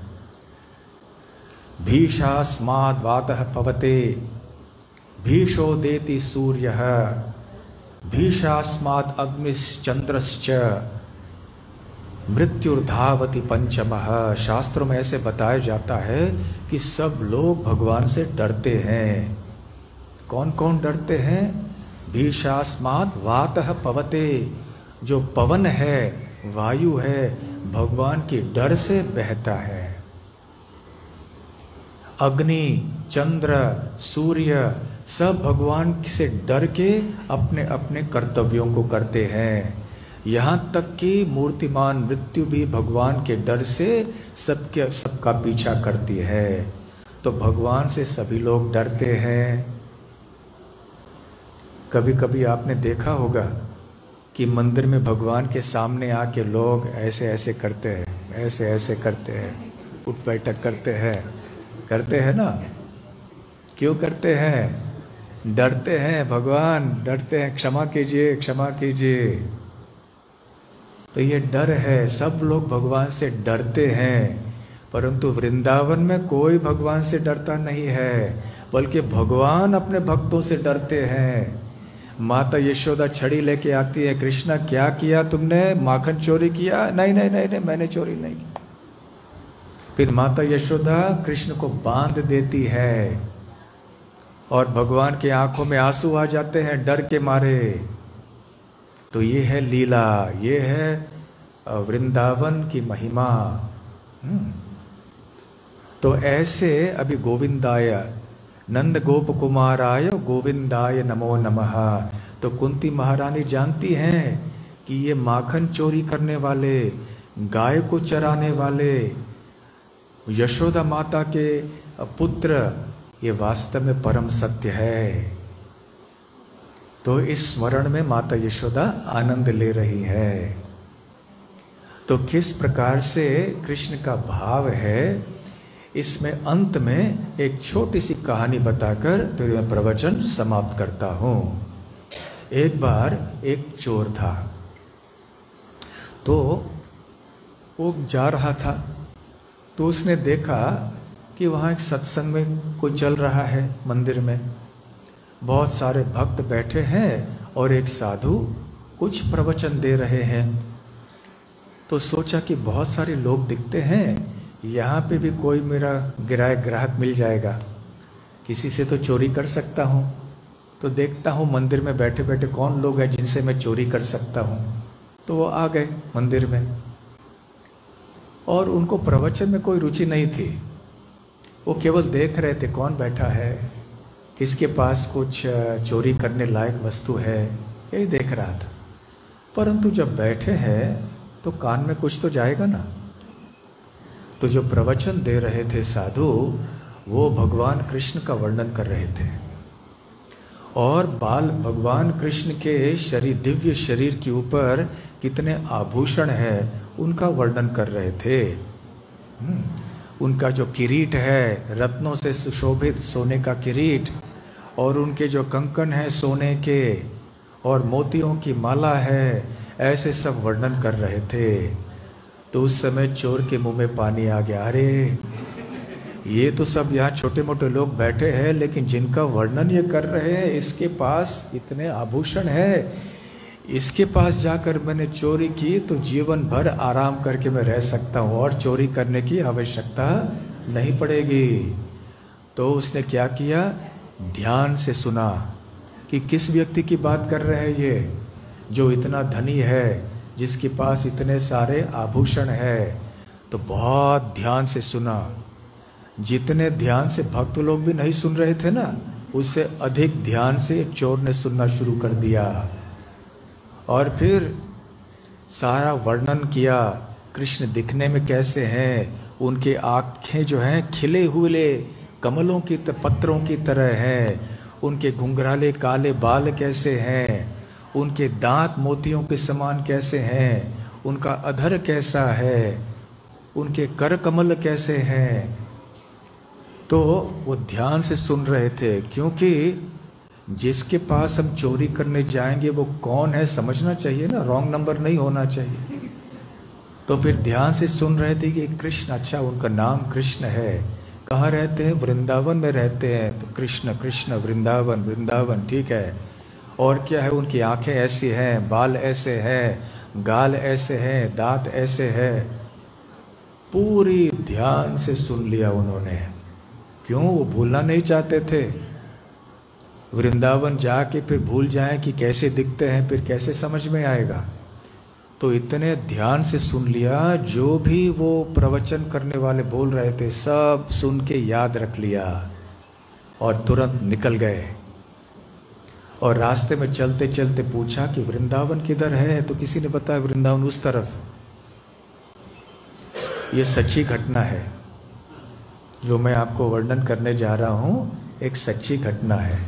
भीषास्माद् वातः पवते भीषो देति सूर्यः भीषास्माद् अग्निश्चंद्रश्च मृत्युर्धावति पंचमः। शास्त्रों में ऐसे बताया जाता है कि सब लोग भगवान से डरते हैं। कौन कौन डरते हैं? भीषास्माद् वातः पवते, जो पवन है, वायु है, भगवान के डर से बहता है। अग्नि, चंद्र, सूर्य सब भगवान से डर के अपने अपने कर्तव्यों को करते हैं। यहाँ तक कि मूर्तिमान मृत्यु भी भगवान के डर से सबका पीछा करती है। तो भगवान से सभी लोग डरते हैं। कभी कभी आपने देखा होगा कि मंदिर में भगवान के सामने आके लोग ऐसे ऐसे करते हैं, ऐसे ऐसे करते हैं, उठ बैठक करते हैं ना। क्यों करते हैं? डरते हैं, भगवान डरते हैं, क्षमा कीजिए, क्षमा कीजिए। तो ये डर है, सब लोग भगवान से डरते हैं। परंतु वृंदावन में कोई भगवान से डरता नहीं है, बल्कि भगवान अपने भक्तों से डरते हैं। माता यशोदा छड़ी लेके आती है, कृष्णा क्या किया तुमने, माखन चोरी किया? नहीं नहीं नहीं नहीं, मैंने चोरी नहीं की। फिर माता यशोदा कृष्ण को बांध देती है और भगवान की आंखों में आंसू आ जाते हैं डर के मारे। तो ये है लीला, ये है वृंदावन की महिमा। तो ऐसे अभी गोविंदाय, नंद गोप कुमाराय गोविंदाय नमो नमः। तो कुंती महारानी जानती हैं कि ये माखन चोरी करने वाले, गाय को चराने वाले, यशोदा माता के पुत्र, ये वास्तव में परम सत्य है। तो इस स्मरण में माता यशोदा आनंद ले रही है। तो किस प्रकार से कृष्ण का भाव है, इसमें अंत में एक छोटी सी कहानी बताकर फिर मैं प्रवचन समाप्त करता हूं। एक बार एक चोर था, तो वो जा रहा था, तो उसने देखा कि वहाँ एक सत्संग में कोई चल रहा है, मंदिर में बहुत सारे भक्त बैठे हैं और एक साधु कुछ प्रवचन दे रहे हैं। तो सोचा कि बहुत सारे लोग दिखते हैं, यहाँ पे भी कोई मेरा ग्राहक मिल जाएगा, किसी से तो चोरी कर सकता हूँ। तो देखता हूँ मंदिर में बैठे बैठे कौन लोग हैं जिनसे मैं चोरी कर सकता हूँ। तो वो आ गए मंदिर में, और उनको प्रवचन में कोई रुचि नहीं थी, वो केवल देख रहे थे कौन बैठा है, किसके पास कुछ चोरी करने लायक वस्तु है, यही देख रहा था। परंतु जब बैठे हैं तो कान में कुछ तो जाएगा ना। तो जो प्रवचन दे रहे थे साधु, वो भगवान कृष्ण का वर्णन कर रहे थे, और बाल भगवान कृष्ण के शरीर, दिव्य शरीर के ऊपर कितने आभूषण है उनका वर्णन कर रहे थे। उनका जो किरीट है, रत्नों से सुशोभित सोने का किरीट, और उनके जो कंकन है सोने के, और मोतियों की माला है, ऐसे सब वर्णन कर रहे थे। तो उस समय चोर के मुंह में पानी आ गया। अरे ये तो सब यहाँ छोटे मोटे लोग बैठे हैं, लेकिन जिनका वर्णन ये कर रहे हैं, इसके पास इतने आभूषण है, इसके पास जाकर मैंने चोरी की तो जीवन भर आराम करके मैं रह सकता हूँ और चोरी करने की आवश्यकता नहीं पड़ेगी। तो उसने क्या किया, ध्यान से सुना कि किस व्यक्ति की बात कर रहे हैं ये, जो इतना धनी है, जिसके पास इतने सारे आभूषण है। तो बहुत ध्यान से सुना, जितने ध्यान से भक्त लोग भी नहीं सुन रहे थे ना, उससे अधिक ध्यान से चोर ने सुनना शुरू कर दिया। और फिर सारा वर्णन किया, कृष्ण दिखने में कैसे हैं, उनके आँखें जो हैं खिले हुए कमलों की पत्रों की तरह हैं, उनके घुंघराले काले बाल कैसे हैं, उनके दांत मोतियों के समान कैसे हैं, उनका अधर कैसा है, उनके कर कमल कैसे हैं। तो वो ध्यान से सुन रहे थे, क्योंकि जिसके पास हम चोरी करने जाएंगे वो कौन है समझना चाहिए ना, रॉन्ग नंबर नहीं होना चाहिए। तो फिर ध्यान से सुन रहे थे कि कृष्ण, अच्छा उनका नाम कृष्ण है, कहाँ रहते हैं, वृंदावन में रहते हैं। तो कृष्ण कृष्ण वृंदावन वृंदावन, ठीक है। और क्या है, उनकी आंखें ऐसी हैं, बाल ऐसे हैं, गाल ऐसे हैं, दांत ऐसे हैं। पूरी ध्यान से सुन लिया उन्होंने। क्यों, वो भूलना नहीं चाहते थे। वृंदावन जाके फिर भूल जाएं कि कैसे दिखते हैं, फिर कैसे समझ में आएगा। तो इतने ध्यान से सुन लिया, जो भी वो प्रवचन करने वाले बोल रहे थे सब सुन के याद रख लिया, और तुरंत निकल गए। और रास्ते में चलते चलते पूछा कि वृंदावन किधर है, तो किसी ने बताया वृंदावन उस तरफ। ये सच्ची घटना है, जो मैं आपको वर्णन करने जा रहा हूँ, एक सच्ची घटना है।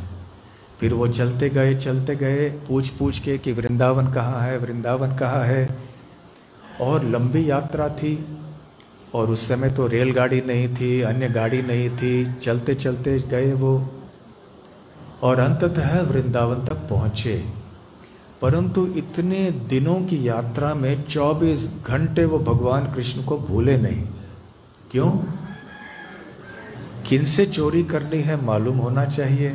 फिर वो चलते गए पूछ पूछ के कि वृंदावन कहाँ है, वृंदावन कहाँ है। और लंबी यात्रा थी, और उस समय तो रेलगाड़ी नहीं थी, अन्य गाड़ी नहीं थी, चलते चलते गए वो, और अंततः वृंदावन तक पहुँचे। परंतु इतने दिनों की यात्रा में 24 घंटे वो भगवान कृष्ण को भूले नहीं। क्यों, किनसे चोरी करनी है मालूम होना चाहिए।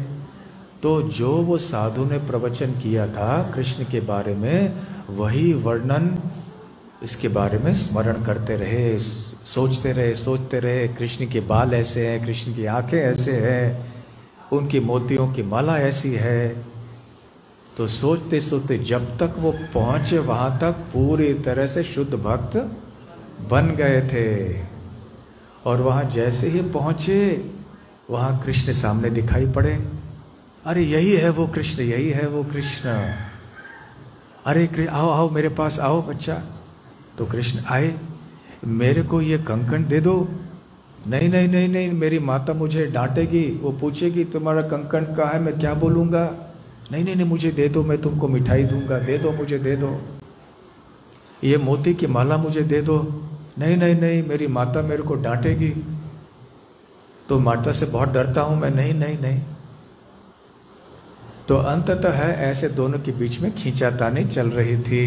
तो जो वो साधु ने प्रवचन किया था कृष्ण के बारे में, वही वर्णन इसके बारे में स्मरण करते रहे, सोचते रहे। कृष्ण के बाल ऐसे हैं, कृष्ण की आंखें ऐसे हैं, उनकी मोतियों की माला ऐसी है। तो सोचते सोचते जब तक वो पहुंचे वहां तक पूरी तरह से शुद्ध भक्त बन गए थे। और वहां जैसे ही पहुंचे वहां कृष्ण सामने दिखाई पड़े। अरे यही है वो कृष्ण, यही है वो कृष्ण। अरे आओ आओ मेरे पास आओ बच्चा। तो कृष्ण आए, मेरे को ये कंकण दे दो। नहीं नहीं नहीं नहीं, मेरी माता मुझे डांटेगी, वो पूछेगी तुम्हारा कंकण कहाँ है, मैं क्या बोलूँगा। नहीं नहीं नहीं, मुझे दे दो, मैं तुमको मिठाई दूंगा, दे दो, मुझे दे दो। ये मोती की माला मुझे दे दो। नहीं नहीं नहीं, मेरी माता मेरे को डांटेगी, तो माता से बहुत डरता हूँ मैं। नहीं नहीं नहीं। तो अंततः है ऐसे दोनों के बीच में खींचातानी चल रही थी।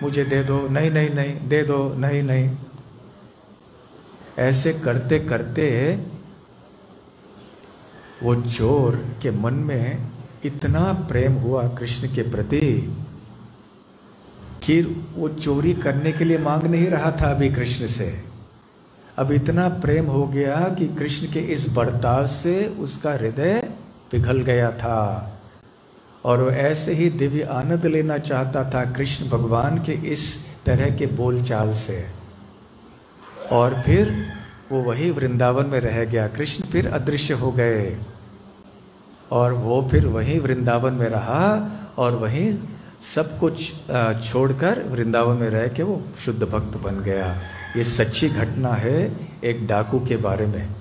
मुझे दे दो, नहीं नहीं नहीं, दे दो, नहीं नहीं। ऐसे करते करते वो चोर के मन में इतना प्रेम हुआ कृष्ण के प्रति कि वो चोरी करने के लिए मांग नहीं रहा था अभी कृष्ण से। अब इतना प्रेम हो गया कि कृष्ण के इस बर्ताव से उसका हृदय पिघल गया था और वो ऐसे ही दिव्य आनंद लेना चाहता था कृष्ण भगवान के इस तरह के बोलचाल से। और फिर वो वही वृंदावन में रह गया। कृष्ण फिर अदृश्य हो गए और वो फिर वहीं वृंदावन में रहा और वहीं सब कुछ छोड़कर वृंदावन में रह के वो शुद्ध भक्त बन गया। ये सच्ची घटना है एक डाकू के बारे में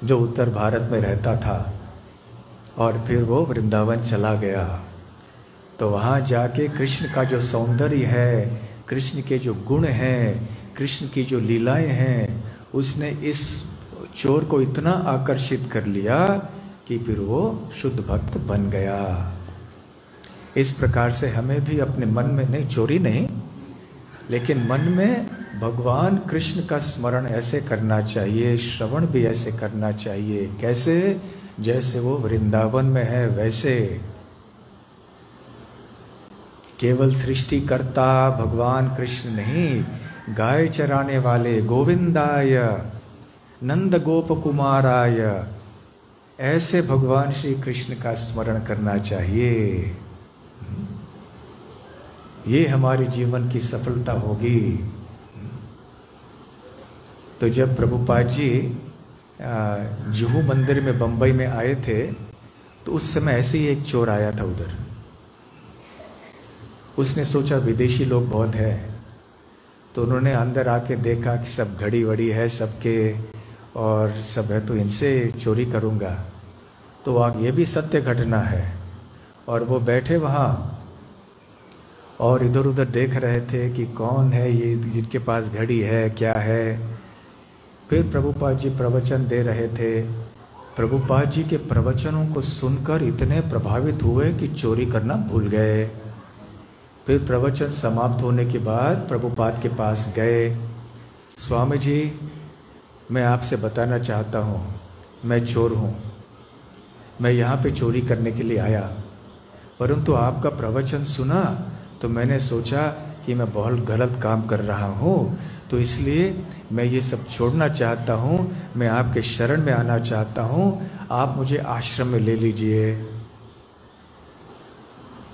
जो उत्तर भारत में रहता था और फिर वो वृंदावन चला गया। तो वहाँ जाके कृष्ण का जो सौंदर्य है, कृष्ण के जो गुण हैं, कृष्ण की जो लीलाएं हैं, उसने इस चोर को इतना आकर्षित कर लिया कि फिर वो शुद्ध भक्त बन गया। इस प्रकार से हमें भी अपने मन में, नहीं चोरी नहीं, लेकिन मन में भगवान कृष्ण का स्मरण ऐसे करना चाहिए, श्रवण भी ऐसे करना चाहिए। कैसे? जैसे वो वृंदावन में है वैसे। केवल सृष्टिकर्ता भगवान कृष्ण नहीं, गाय चराने वाले गोविंदाय नंद गोप कुमाराय, ऐसे भगवान श्री कृष्ण का स्मरण करना चाहिए। ये हमारे जीवन की सफलता होगी। तो जब प्रभुपाद जी जुहू मंदिर में बंबई में आए थे तो उस समय ऐसे ही एक चोर आया था उधर। उसने सोचा विदेशी लोग बहुत हैं, तो उन्होंने अंदर आके देखा कि सब घड़ी वड़ी है सबके और सब है, तो इनसे चोरी करूँगा। तो वहाँ ये भी सत्य घटना है। और वो बैठे वहाँ और इधर उधर देख रहे थे कि कौन है ये जिनके पास घड़ी है, क्या है। फिर प्रभुपाद जी प्रवचन दे रहे थे। प्रभुपाद जी के प्रवचनों को सुनकर इतने प्रभावित हुए कि चोरी करना भूल गए। फिर प्रवचन समाप्त होने के बाद प्रभुपाद के पास गए। स्वामी जी, मैं आपसे बताना चाहता हूँ, मैं चोर हूँ, मैं यहाँ पे चोरी करने के लिए आया, परंतु आपका प्रवचन सुना तो मैंने सोचा कि मैं बहुत गलत काम कर रहा हूँ, तो इसलिए मैं ये सब छोड़ना चाहता हूँ, मैं आपके शरण में आना चाहता हूँ, आप मुझे आश्रम में ले लीजिए।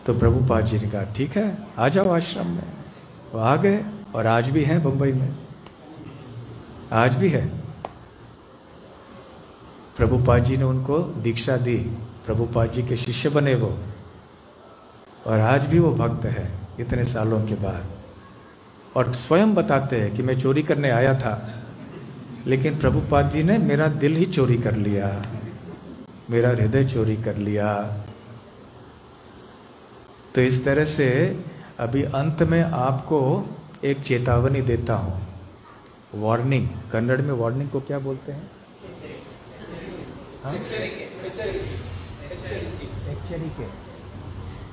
तो प्रभुपाद जी ने कहा ठीक है, आ जाओ आश्रम में। वो आ गए और आज भी हैं बंबई में, आज भी है। प्रभुपाद जी ने उनको दीक्षा दी, प्रभुपाद जी के शिष्य बने वो, और आज भी वो भक्त है इतने सालों के बाद। और स्वयं बताते हैं कि मैं चोरी करने आया था, लेकिन प्रभुपाद जी ने मेरा दिल ही चोरी कर लिया, मेरा हृदय चोरी कर लिया। तो इस तरह से अभी अंत में आपको एक चेतावनी देता हूँ, वार्निंग। कन्नड़ में वार्निंग को क्या बोलते हैं?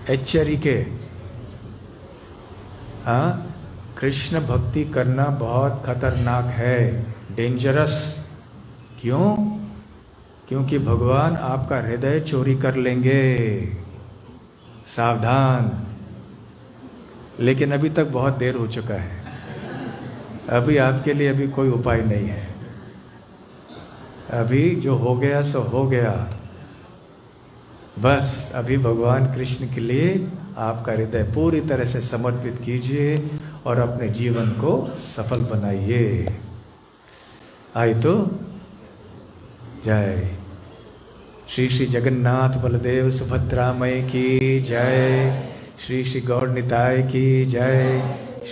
एच्चरिके। हाँ, कृष्ण भक्ति करना बहुत खतरनाक है, डेंजरस। क्यों? क्योंकि भगवान आपका हृदय चोरी कर लेंगे, सावधान। लेकिन अभी तक बहुत देर हो चुका है, अभी आपके लिए अभी कोई उपाय नहीं है। अभी जो हो गया सो हो गया। बस अभी भगवान कृष्ण के लिए आपका हृदय पूरी तरह से समर्पित कीजिए और अपने जीवन को सफल बनाइए। आई तो जय। श्री श्री जगन्नाथ बलदेव सुभद्रा मई की जय। श्री श्री गौर निताय की जय।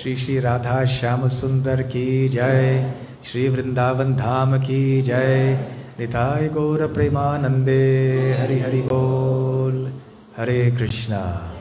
श्री श्री राधा श्याम सुंदर की जय। श्री वृंदावन धाम की जय। निताय गौर प्रेमानंदे। हरि हरि बोल। हरे कृष्णा।